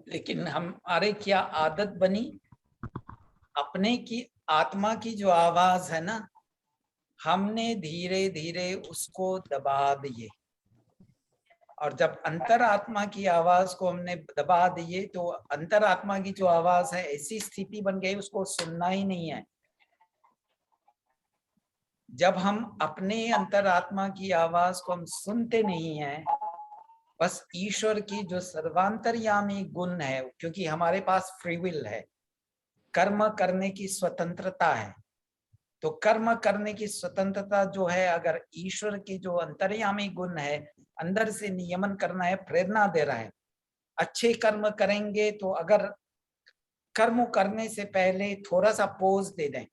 [SPEAKER 2] लेकिन हमारे क्या आदत बनी, अपने की आत्मा की जो आवाज है ना, हमने धीरे धीरे उसको दबा दिए, और जब अंतरात्मा की आवाज को हमने दबा दिए तो अंतरात्मा की जो आवाज है ऐसी स्थिति बन गई, उसको सुनना ही नहीं है। जब हम अपने अंतरात्मा की आवाज को हम सुनते नहीं हैं, बस ईश्वर की जो सर्वांतर्यामी गुण है, क्योंकि हमारे पास फ्री विल है, कर्म करने की स्वतंत्रता है, तो कर्म करने की स्वतंत्रता जो है, अगर ईश्वर की जो अंतर्यामी गुण है, अंदर से नियमन करना है, प्रेरणा दे रहा है, अच्छे कर्म करेंगे, तो अगर कर्म करने से पहले थोड़ा सा पोज दे दें,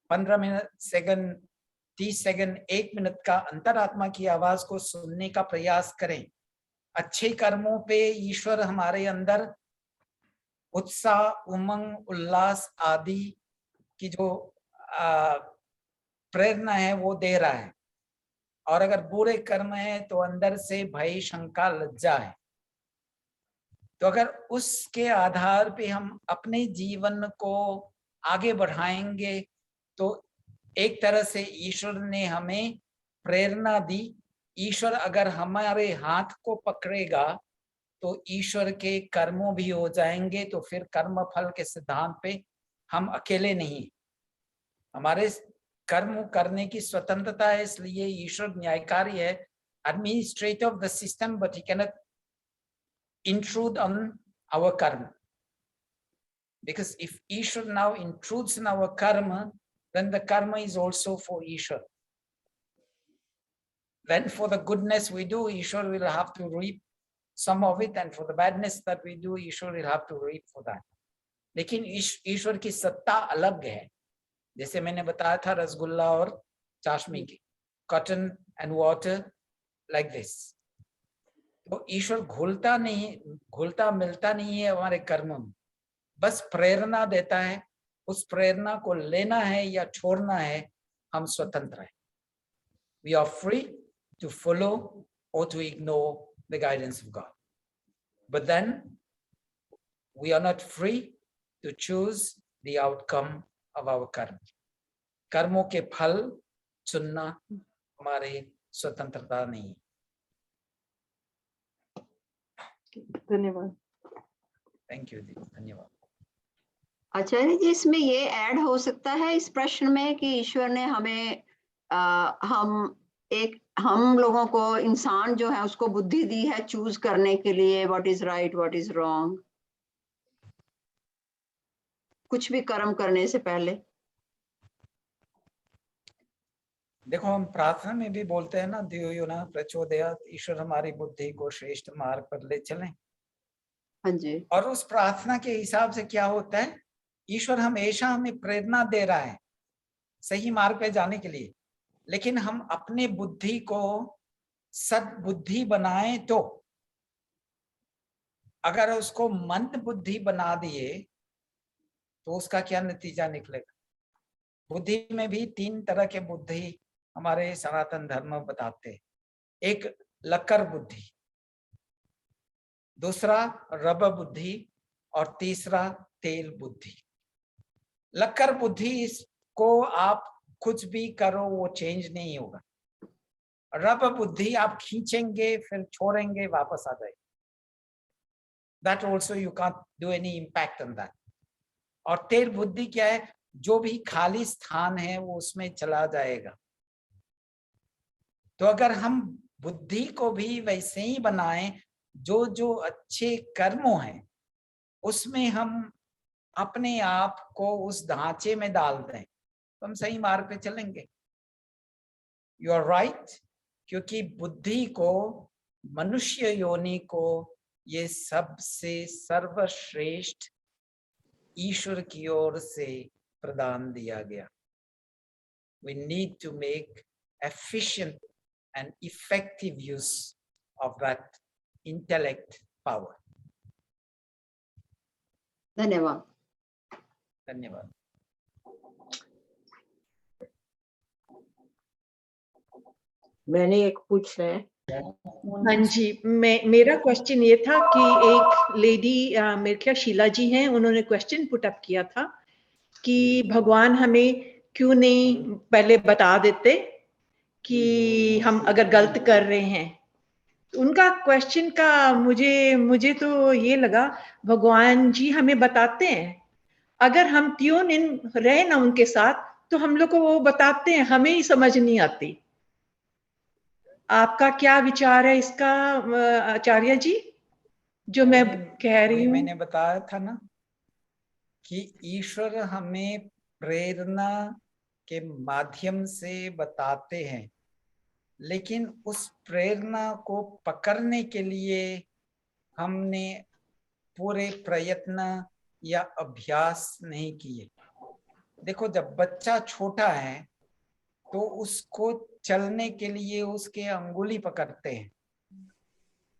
[SPEAKER 2] 15 सेकंड, 30 सेकंड, 1 मिनट का अंतरात्मा की आवाज को सुनने का प्रयास करें। अच्छे कर्मों पे ईश्वर हमारे अंदर उत्साह, उमंग, उल्लास आदि की जो प्रेरणा है वो दे रहा है, और अगर बुरे कर्म है तो अंदर से भय, शंका, लज्जा है। तो अगर उसके आधार पे हम अपने जीवन को आगे बढ़ाएंगे, तो एक तरह से ईश्वर ने हमें प्रेरणा दी। ईश्वर अगर हमारे हाथ को पकड़ेगा तो ईश्वर के कर्मों भी हो जाएंगे, तो फिर कर्म फल के सिद्धांत पे हम अकेले नहीं, हमारे कर्म करने की स्वतंत्रता है, इसलिए ईश्वर न्यायकारी है, administrator of the system, but he cannot intrude on our karma. Because if Ishvar now intrudes in our karma, then the karma is also for Ishvar. Then for the goodness we do, Ishvar will have to reap some of it, and for the badness that we do, Ishvar will have to reap for that. लेकिन ईश्वर की सत्ता अलग है. जैसे मैंने बताया था रसगुल्ला और चाशनी की, cotton and water like this. तो ईश्वर घुलता मिलता नहीं है हमारे कर्म में, बस प्रेरणा देता है. उस प्रेरणा को लेना है या छोड़ना है, हम स्वतंत्र हैं. We are free to follow or to ignore the guidance of God. But then we are not free to choose the outcome of our karma. कर्मों के फल चुनना हमारे स्वतंत्रता नहीं.
[SPEAKER 3] धन्यवाद.
[SPEAKER 2] थैंक यू जी, धन्यवाद.
[SPEAKER 4] आचार्य जी, इसमें ये ऐड हो सकता है इस प्रश्न में कि ईश्वर ने हमें हम लोगों को, इंसान जो है उसको बुद्धि दी है चूज करने के लिए what is right what is wrong, कुछ भी कर्म करने से पहले.
[SPEAKER 2] देखो, हम प्रार्थना में भी बोलते हैं ना, धियो न प्रचोदयात्, ईश्वर हमारी बुद्धि को श्रेष्ठ मार्ग पर ले चलें.
[SPEAKER 4] हाँ जी.
[SPEAKER 2] और उस प्रार्थना के हिसाब से क्या होता है, ईश्वर हमेशा हमें प्रेरणा दे रहा है सही मार्ग पे जाने के लिए, लेकिन हम अपने बुद्धि को सद्बुद्धि बनाएं तो, अगर उसको मंद बुद्धि बना दिए तो उसका क्या नतीजा निकलेगा. बुद्धि में भी 3 तरह के बुद्धि हमारे सनातन धर्म बताते हैं. एक लक्कर बुद्धि, दूसरा रब बुद्धि और तीसरा तेल बुद्धि. लक्कर बुद्धि, इसको आप कुछ भी करो वो चेंज नहीं होगा. रब बुद्धि आप खींचेंगे फिर छोड़ेंगे वापस आ जाएगा. That also you can't do any impact on that. और तेल बुद्धि क्या है, जो भी खाली स्थान है वो उसमें चला जाएगा. तो अगर हम बुद्धि को भी वैसे ही बनाएं, जो जो अच्छे कर्मों हैं उसमें हम अपने आप को उस ढांचे में डाल दें, तो हम सही मार्ग पे चलेंगे. यू आर राइट, क्योंकि बुद्धि को, मनुष्य योनि को ये सबसे सर्वश्रेष्ठ ईश्वर की ओर से प्रदान दिया गया. We need to make efficient and effective use of that intellect power.
[SPEAKER 4] धन्यवाद.
[SPEAKER 2] धन्यवाद.
[SPEAKER 5] मैंने एक पूछना है.
[SPEAKER 6] हाँ जी, मेरा क्वेश्चन ये था कि एक लेडी, मेरे ख्याल शीला जी हैं, उन्होंने क्वेश्चन पुट अप किया था कि भगवान हमें क्यों नहीं पहले बता देते कि हम अगर गलत कर रहे हैं. उनका क्वेश्चन का मुझे तो ये लगा, भगवान जी हमें बताते हैं, अगर हम ट्यून इन रहे ना उनके साथ तो हम लोग को वो बताते हैं, हमें ही समझ नहीं आती. आपका क्या विचार है इसका आचार्य जी, जो मैं कह रही हूँ?
[SPEAKER 2] मैंने बताया था ना कि ईश्वर हमें प्रेरणा के माध्यम से बताते हैं, लेकिन उस प्रेरणा को पकड़ने के लिए हमने पूरे प्रयत्न या अभ्यास नहीं किए. देखो, जब बच्चा छोटा है तो उसको चलने के लिए उसके अंगुली पकड़ते हैं,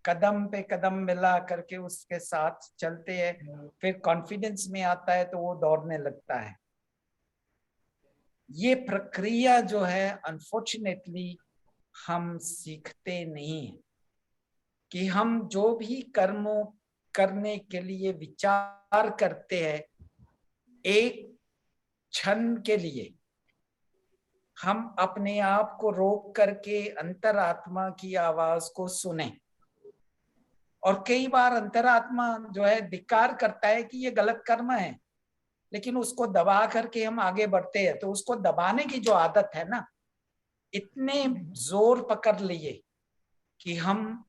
[SPEAKER 2] कदम पे कदम मिला करके उसके साथ चलते हैं, फिर कॉन्फिडेंस में आता है तो वो दौड़ने लगता है. ये प्रक्रिया जो है अनफॉर्चुनेटली हम सीखते नहीं हैं कि हम जो भी कर्मों करने के लिए विचार करते हैं, एक क्षण के लिए हम अपने आप को रोक करके अंतरात्मा की आवाज को सुने. और कई बार अंतरात्मा जो है धिक्कार करता है कि ये गलत कर्म है, लेकिन उसको दबा करके हम आगे बढ़ते हैं. तो उसको दबाने की जो आदत है ना, इतने जोर पकड़ लिए कि हम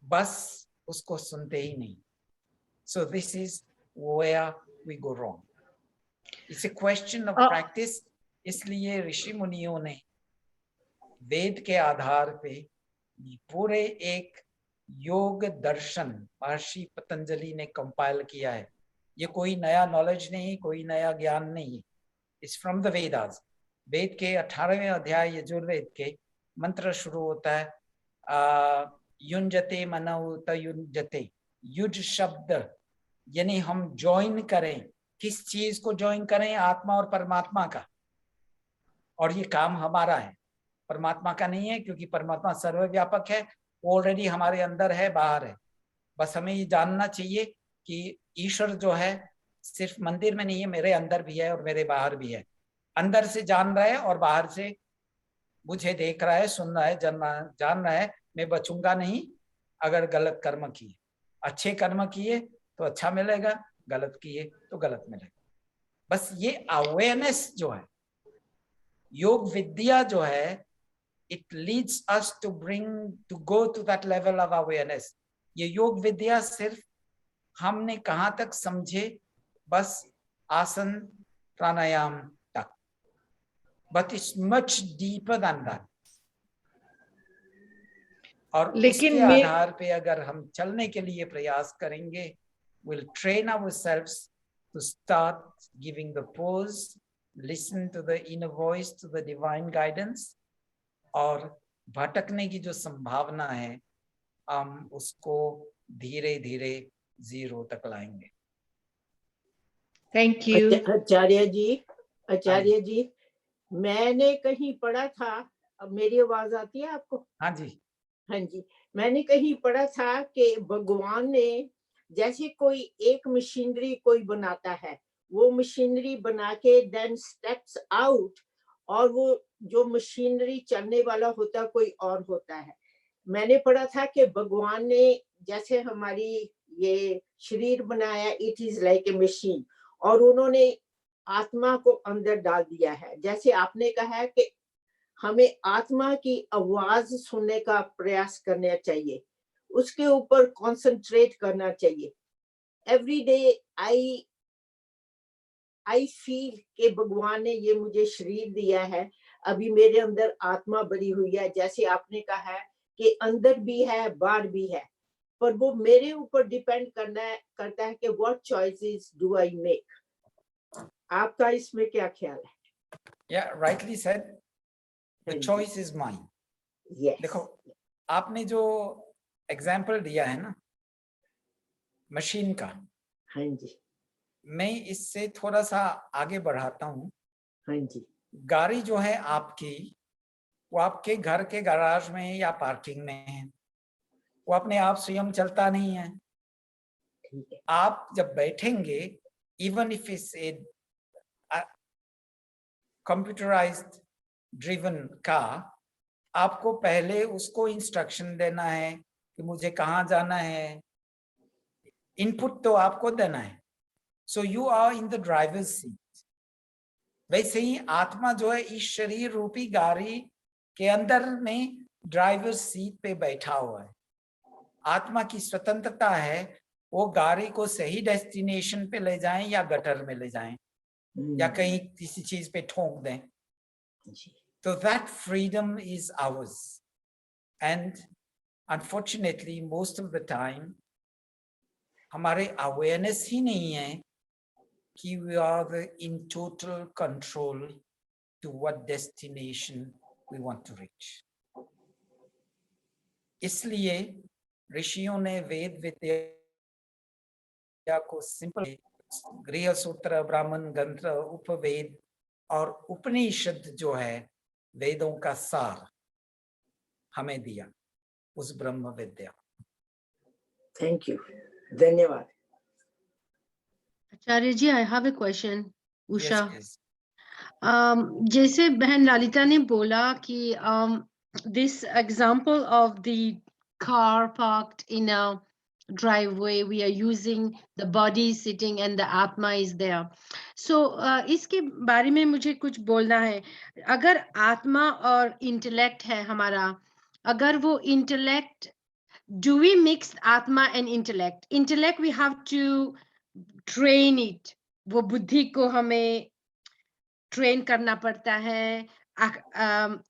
[SPEAKER 2] बस उसको सुनते ही नहीं. So this is where we go wrong. It's a question of practice. इसलिए ऋषि मुनियों ने वेद के आधार पे पूरे एक योग दर्शन महर्षि पतंजलि ने कंपाइल किया है. ये कोई नया नॉलेज नहीं, कोई नया ज्ञान नहीं. It's from the Vedas. Veda के 18वें अध्याय यजुर्वेद के मंत्र शुरू होता है युंजते मनौ तयुंजते. युज शब्द यानी हम ज्वाइन करें. किस चीज को ज्वाइन करें? आत्मा और परमात्मा का. और ये काम हमारा है, परमात्मा का नहीं है, क्योंकि परमात्मा सर्वव्यापक है. ऑलरेडी हमारे अंदर है, बाहर है. बस हमें ये जानना चाहिए कि ईश्वर जो है सिर्फ मंदिर में नहीं है, मेरे अंदर भी है और मेरे बाहर भी है. अंदर से जान रहा है और बाहर से मुझे देख रहा है, सुन रहा है, जान रहा है. मैं बचूंगा नहीं अगर गलत कर्म किए. अच्छे कर्म किए तो अच्छा मिलेगा, गलत किए तो गलत मिलेगा. बस ये अवेयरनेस जो है, योग विद्या जो है, it leads us to go to that level of awareness. ये योग विद्या सिर्फ हमने कहाँ तक समझे, बस आसन प्राणायाम तक. But it's much deeper than that. और उसके आधार पे अगर हम चलने के लिए प्रयास करेंगे, we'll train ourselves to start giving the pause, listen to the inner voice, to the divine guidance. और भटकने की जो संभावना है, हम उसको धीरे धीरे जीरो तक लाएंगे.
[SPEAKER 6] Thank you.
[SPEAKER 5] आचार्य जी, मैंने कहीं पढ़ा था, अब मेरी आवाज आती है आपको?
[SPEAKER 2] हाँ जी.
[SPEAKER 5] हाँ जी, मैंने कहीं पढ़ा था कि भगवान ने जैसे कोई एक मशीनरी कोई बनाता है, वो मशीनरी बना के देन स्टेप्स आउट, और वो जो मशीनरी चलने वाला होता कोई और होता है. मैंने पढ़ा था कि भगवान ने जैसे हमारी ये शरीर बनाया, it is like a machine, और उन्होंने आत्मा को अंदर डाल दिया है. जैसे आपने कहा है कि हमें आत्मा की आवाज सुनने का प्रयास करना चाहिए, उसके ऊपर कंसंट्रेट करना चाहिए. एवरी डे आई फील कि भगवान ने ये मुझे शरीर दिया है, अभी मेरे अंदर आत्मा भरी हुई है. जैसे आपने कहा है कि अंदर भी है, बाहर भी है, पर वो मेरे ऊपर डिपेंड करता है कि what choices do I make. आपका इसमें क्या ख्याल है?
[SPEAKER 2] Yeah, rightly said. The choice is mine.
[SPEAKER 5] Yes.
[SPEAKER 2] देखो, आपने जो एग्जाम्पल दिया है ना मशीन का,
[SPEAKER 5] हाँ जी,
[SPEAKER 2] मैं इससे थोड़ा सा आगे बढ़ाता हूँ.
[SPEAKER 5] हाँ जी.
[SPEAKER 2] गाड़ी जो है आपकी, वो आपके घर के गैराज में या पार्किंग में है, वो अपने आप स्वयं चलता नहीं है.
[SPEAKER 5] ठीक है.
[SPEAKER 2] आप जब बैठेंगे, even if it's a computerised driven car, आपको पहले उसको इंस्ट्रक्शन देना है कि मुझे कहाँ जाना है. इनपुट तो आपको देना है. So you are in the driver's seat. वैसे ही आत्मा जो है इस शरीर रूपी गाड़ी के अंदर में ड्राइवर सीट पे बैठा हुआ है. आत्मा की स्वतंत्रता है, वो गाड़ी को सही डेस्टिनेशन पे ले जाएं या गटर में ले जाएं या कहीं किसी चीज पे ठोक दें. तो that freedom is ours. And unfortunately, most of the time, हमारे awareness ही नहीं है कि we are in total control to what destination we want to reach. इसलिए ऋषियों ने वेद विद्या को सिंपल गृह सूत्र, ब्राह्मण ग्रंथ, उपवेद और उपनिषद जो है वेदों का सार हमें दिया, उस ब्रह्म विद्या.
[SPEAKER 5] थैंक यू, धन्यवाद.
[SPEAKER 7] आचार्य जी, I have a question. Usha,
[SPEAKER 2] Yes.
[SPEAKER 7] जैसे बहन ललिता ने बोला कि this example of the car parked in a driveway, we are using the body sitting and the atma is there. So इसके बारे में मुझे कुछ बोलना है. अगर आत्मा और इंटेलेक्ट है हमारा, अगर वो intellect, do we mix atma and intellect? Intellect we have to train it, वो बुद्धि को हमें ट्रेन करना पड़ता है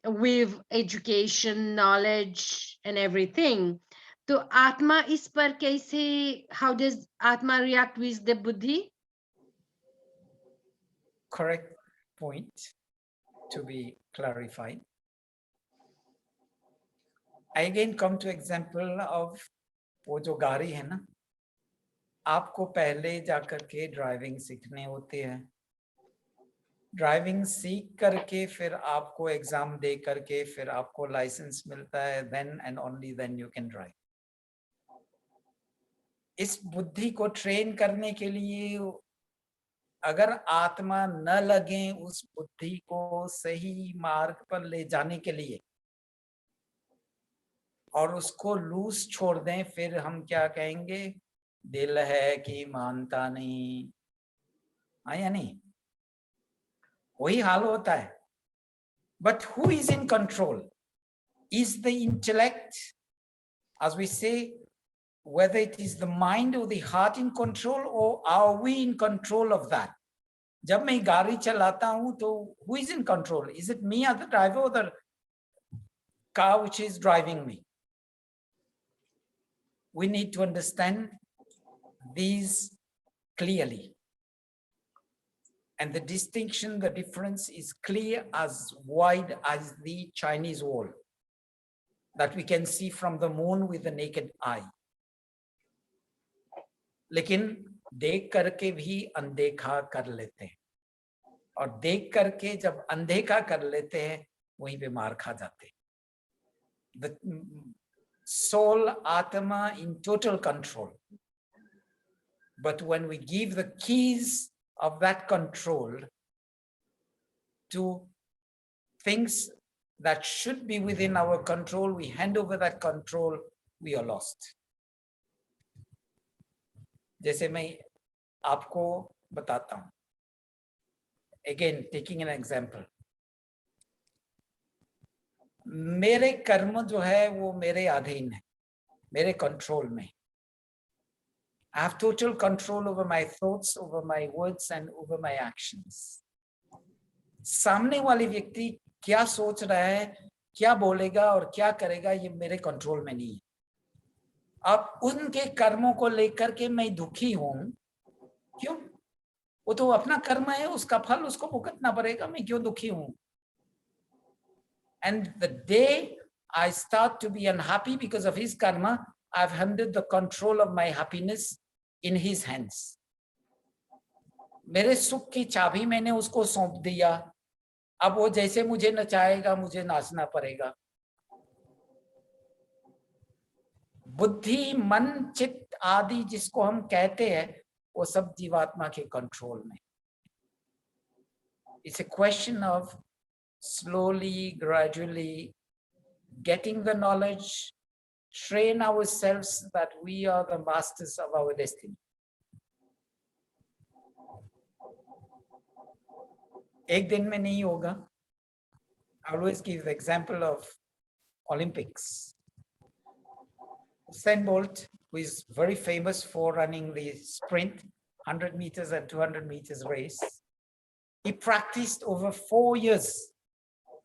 [SPEAKER 7] with education, knowledge and everything. तो आत्मा इस पर कैसे, how does आत्मा react with the बुद्धि?
[SPEAKER 2] Correct point to be clarified. I again come to example of वो जो गाड़ी है ना, आपको पहले जाकर के ड्राइविंग सीखने होते हैं, ड्राइविंग सीख करके फिर आपको एग्जाम दे करके फिर आपको लाइसेंस मिलता है, then and only then you can drive. इस बुद्धि को ट्रेन करने के लिए अगर आत्मा न लगे उस बुद्धि को सही मार्ग पर ले जाने के लिए और उसको लूज छोड़ दें, फिर हम क्या कहेंगे, दिल है कि मानता नहीं, हाँ या नहीं? वही हाल होता है. But who is in control? Is the intellect, as we say, whether it is the mind or the heart in control, or are we in control of that? जब मैं गाड़ी चलाता हूं तो who is in control? Is it me as the driver or the car which is driving me? We need to understand these clearly. And the distinction, the difference is clear as wide as the Chinese wall that we can see from the moon with the naked eye. लेकिन देख करके भी अनदेखा कर लेते हैं, और देख करके जब अनदेखा कर लेते हैं वहीं पे मार खा जाते हैं. The soul, Atma, in total control. But when we give the keys of that control to things that should be within our control, we hand over that control, we are lost. जैसे मैं आपको बताता हूं, again taking an example, मेरे कर्म जो है वो मेरे अधीन है, मेरे कंट्रोल में. I have total control over my thoughts, over my words and over my actions. सामने वाले व्यक्ति क्या सोच रहा है, क्या बोलेगा और क्या करेगा, ये मेरे कंट्रोल में नहीं है. अब उनके कर्मों को लेकर के मैं दुखी हूं, क्यों? वो तो अपना कर्म है, उसका फल उसको भुगतना पड़ेगा, मैं क्यों दुखी हूं? And the day I start to be unhappy because of his karma, I've handed the control of my happiness in his hands. मेरे सुख की चाबी मैंने उसको सौंप दिया, अब वो जैसे मुझे नचाएगा मुझे नाचना पड़ेगा. बुद्धि, मन, चित्त आदि जिसको हम कहते हैं वो सब जीवात्मा के कंट्रोल में. It's a question of slowly, gradually getting the knowledge, train ourselves that we are the masters of our destiny. एक दिन में नहीं होगा. I always give the example of Olympics. Usain Bolt, who is very famous for running the sprint, 100 meters and 200 meters race, he practiced over 4 years,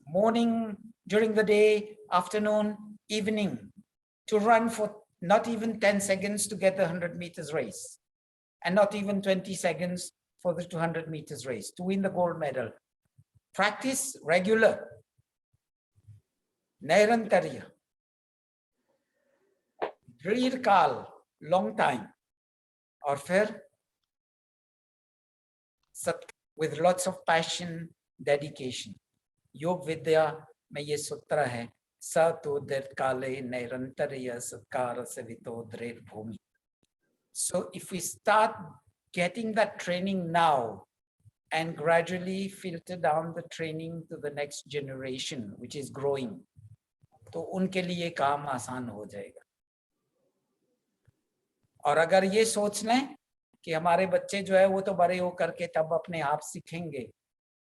[SPEAKER 2] morning, during the day, afternoon, evening, to run for not even 10 seconds to get the 100 meters race, and not even 20 seconds for the 200 meters race, to win the gold medal. Practice regular, Nairantarya, Drirkal, long time, or fair, with lots of passion, dedication. Yog Vidya में ये सूत्र है, स तो दीर्घकाले नैरंतर्य सत्कार सवितो दृढ़ भूमि. So if we start getting that training now and gradually filter down the training to the next generation which is growing, तो उनके लिए काम आसान हो जाएगा. और अगर ये सोच लें कि हमारे बच्चे जो है वो तो बड़े हो करके तब अपने आप सीखेंगे,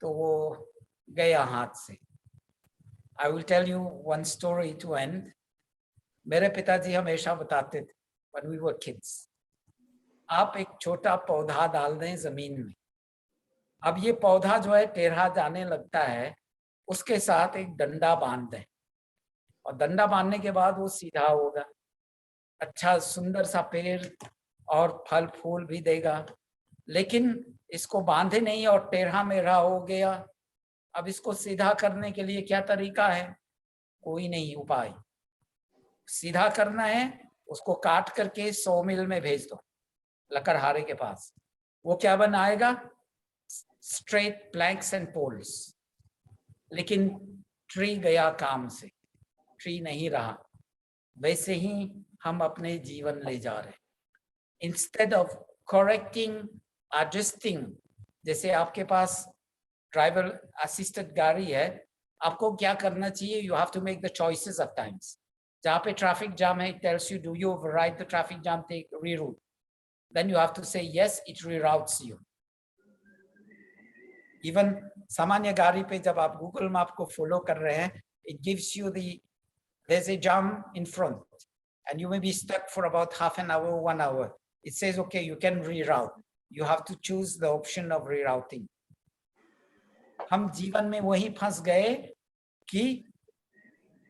[SPEAKER 2] तो वो गया हाथ से. I will tell you one story to end. मेरे पिताजी हमेशा बताते थे when we were kids, आप एक छोटा पौधा डाल दें जमीन में, अब ये पौधा जो है टेढ़ा जाने लगता है, उसके साथ एक डंडा बांध दें और डंडा बांधने के बाद वो सीधा होगा, अच्छा सुंदर सा पेड़ और फल फूल भी देगा। लेकिन इसको बांधे नहीं और टेढ़ा मेढ़ा हो गया, अब इसको सीधा करने के लिए क्या तरीका है? कोई नहीं उपाय। सीधा करना है, उसको काट करके 100 मील में भेज दो, लकड़हारे के पास। वो क्या बनाएगा? Straight planks and poles. लेकिन ट्री गया काम से, ट्री नहीं रहा। वैसे ही हम अपने जीवन ले जा रहे हैं। इंस्टेड ऑफ करेक्टिंग, एडजस्टिंग, जैसे आपके पास ड्राइवर असिस्टेड गाड़ी है, आपको क्या करना चाहिए? You have to make the choices of times. जहाँ पे ट्रैफिक जाम है, it tells you, do you override the traffic jam, take reroute? Then you have to say yes, it reroutes you. Even सामान्य गाड़ी पे जब आप Google map को follow कर रहे हैं, it gives you there's a jam in front and you may be stuck for about half an hour, 1 hour. It says, okay, you can reroute. You have to choose the option of rerouting. हम जीवन में वही फंस गए कि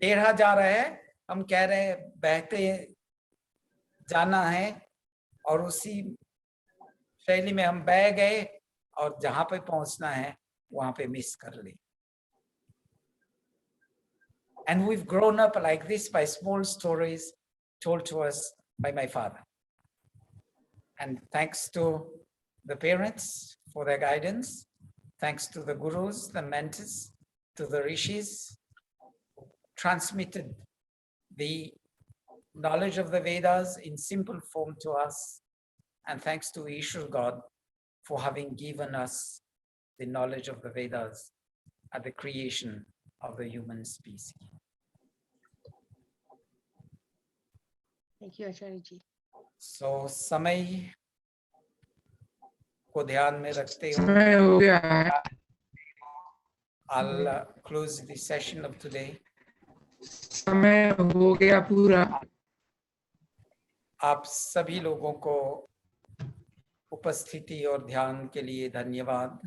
[SPEAKER 2] टेढ़ा जा रहा है, हम कह रहे हैं बहते जाना है, और उसी शैली में हम बह गए और जहां पे पहुंचना है वहां पे मिस कर ली। And we've grown up like this by small stories told to us by my father. And thanks to the parents for their guidance, thanks to the gurus, the mentors, to the rishis, who transmitted the knowledge of the Vedas in simple form to us, and thanks to Ishvar God for having given us the knowledge of the Vedas at the creation of the human species.
[SPEAKER 7] Thank you, Acharya ji.
[SPEAKER 2] So समय को ध्यान में रखते हुए
[SPEAKER 1] समय हो गया है।
[SPEAKER 2] I'll close the session of today.
[SPEAKER 1] समय हो गया पूरा।
[SPEAKER 2] आप सभी लोगों को उपस्थिति और ध्यान के लिए धन्यवाद।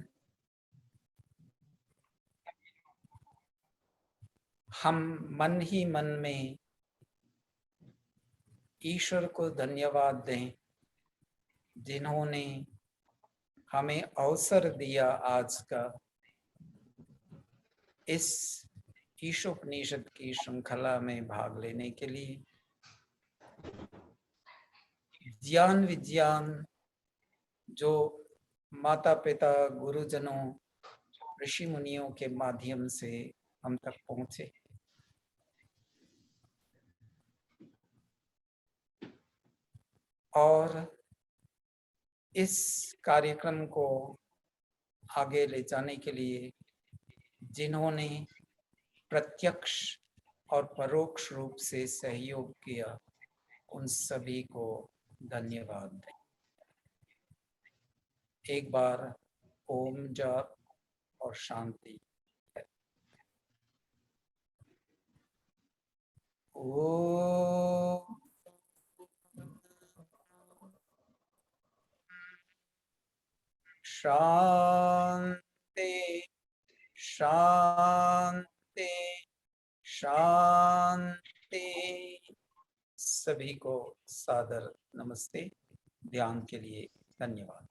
[SPEAKER 2] हम मन ही मन में ईश्वर को धन्यवाद दें, जिन्होंने हमें अवसर दिया आज का इस ईशोपनिषद की श्रृंखला में भाग लेने के लिए। ज्ञान विज्ञान जो माता पिता गुरुजनों ऋषि मुनियों के माध्यम से हम तक पहुंचे, और इस कार्यक्रम को आगे ले जाने के लिए जिन्होंने प्रत्यक्ष और परोक्ष रूप से सहयोग किया, उन सभी को धन्यवाद। एक बार ओम जाप और शांति। ओम शांति शांति शांति। सभी को सादर नमस्ते। ध्यान के लिए धन्यवाद।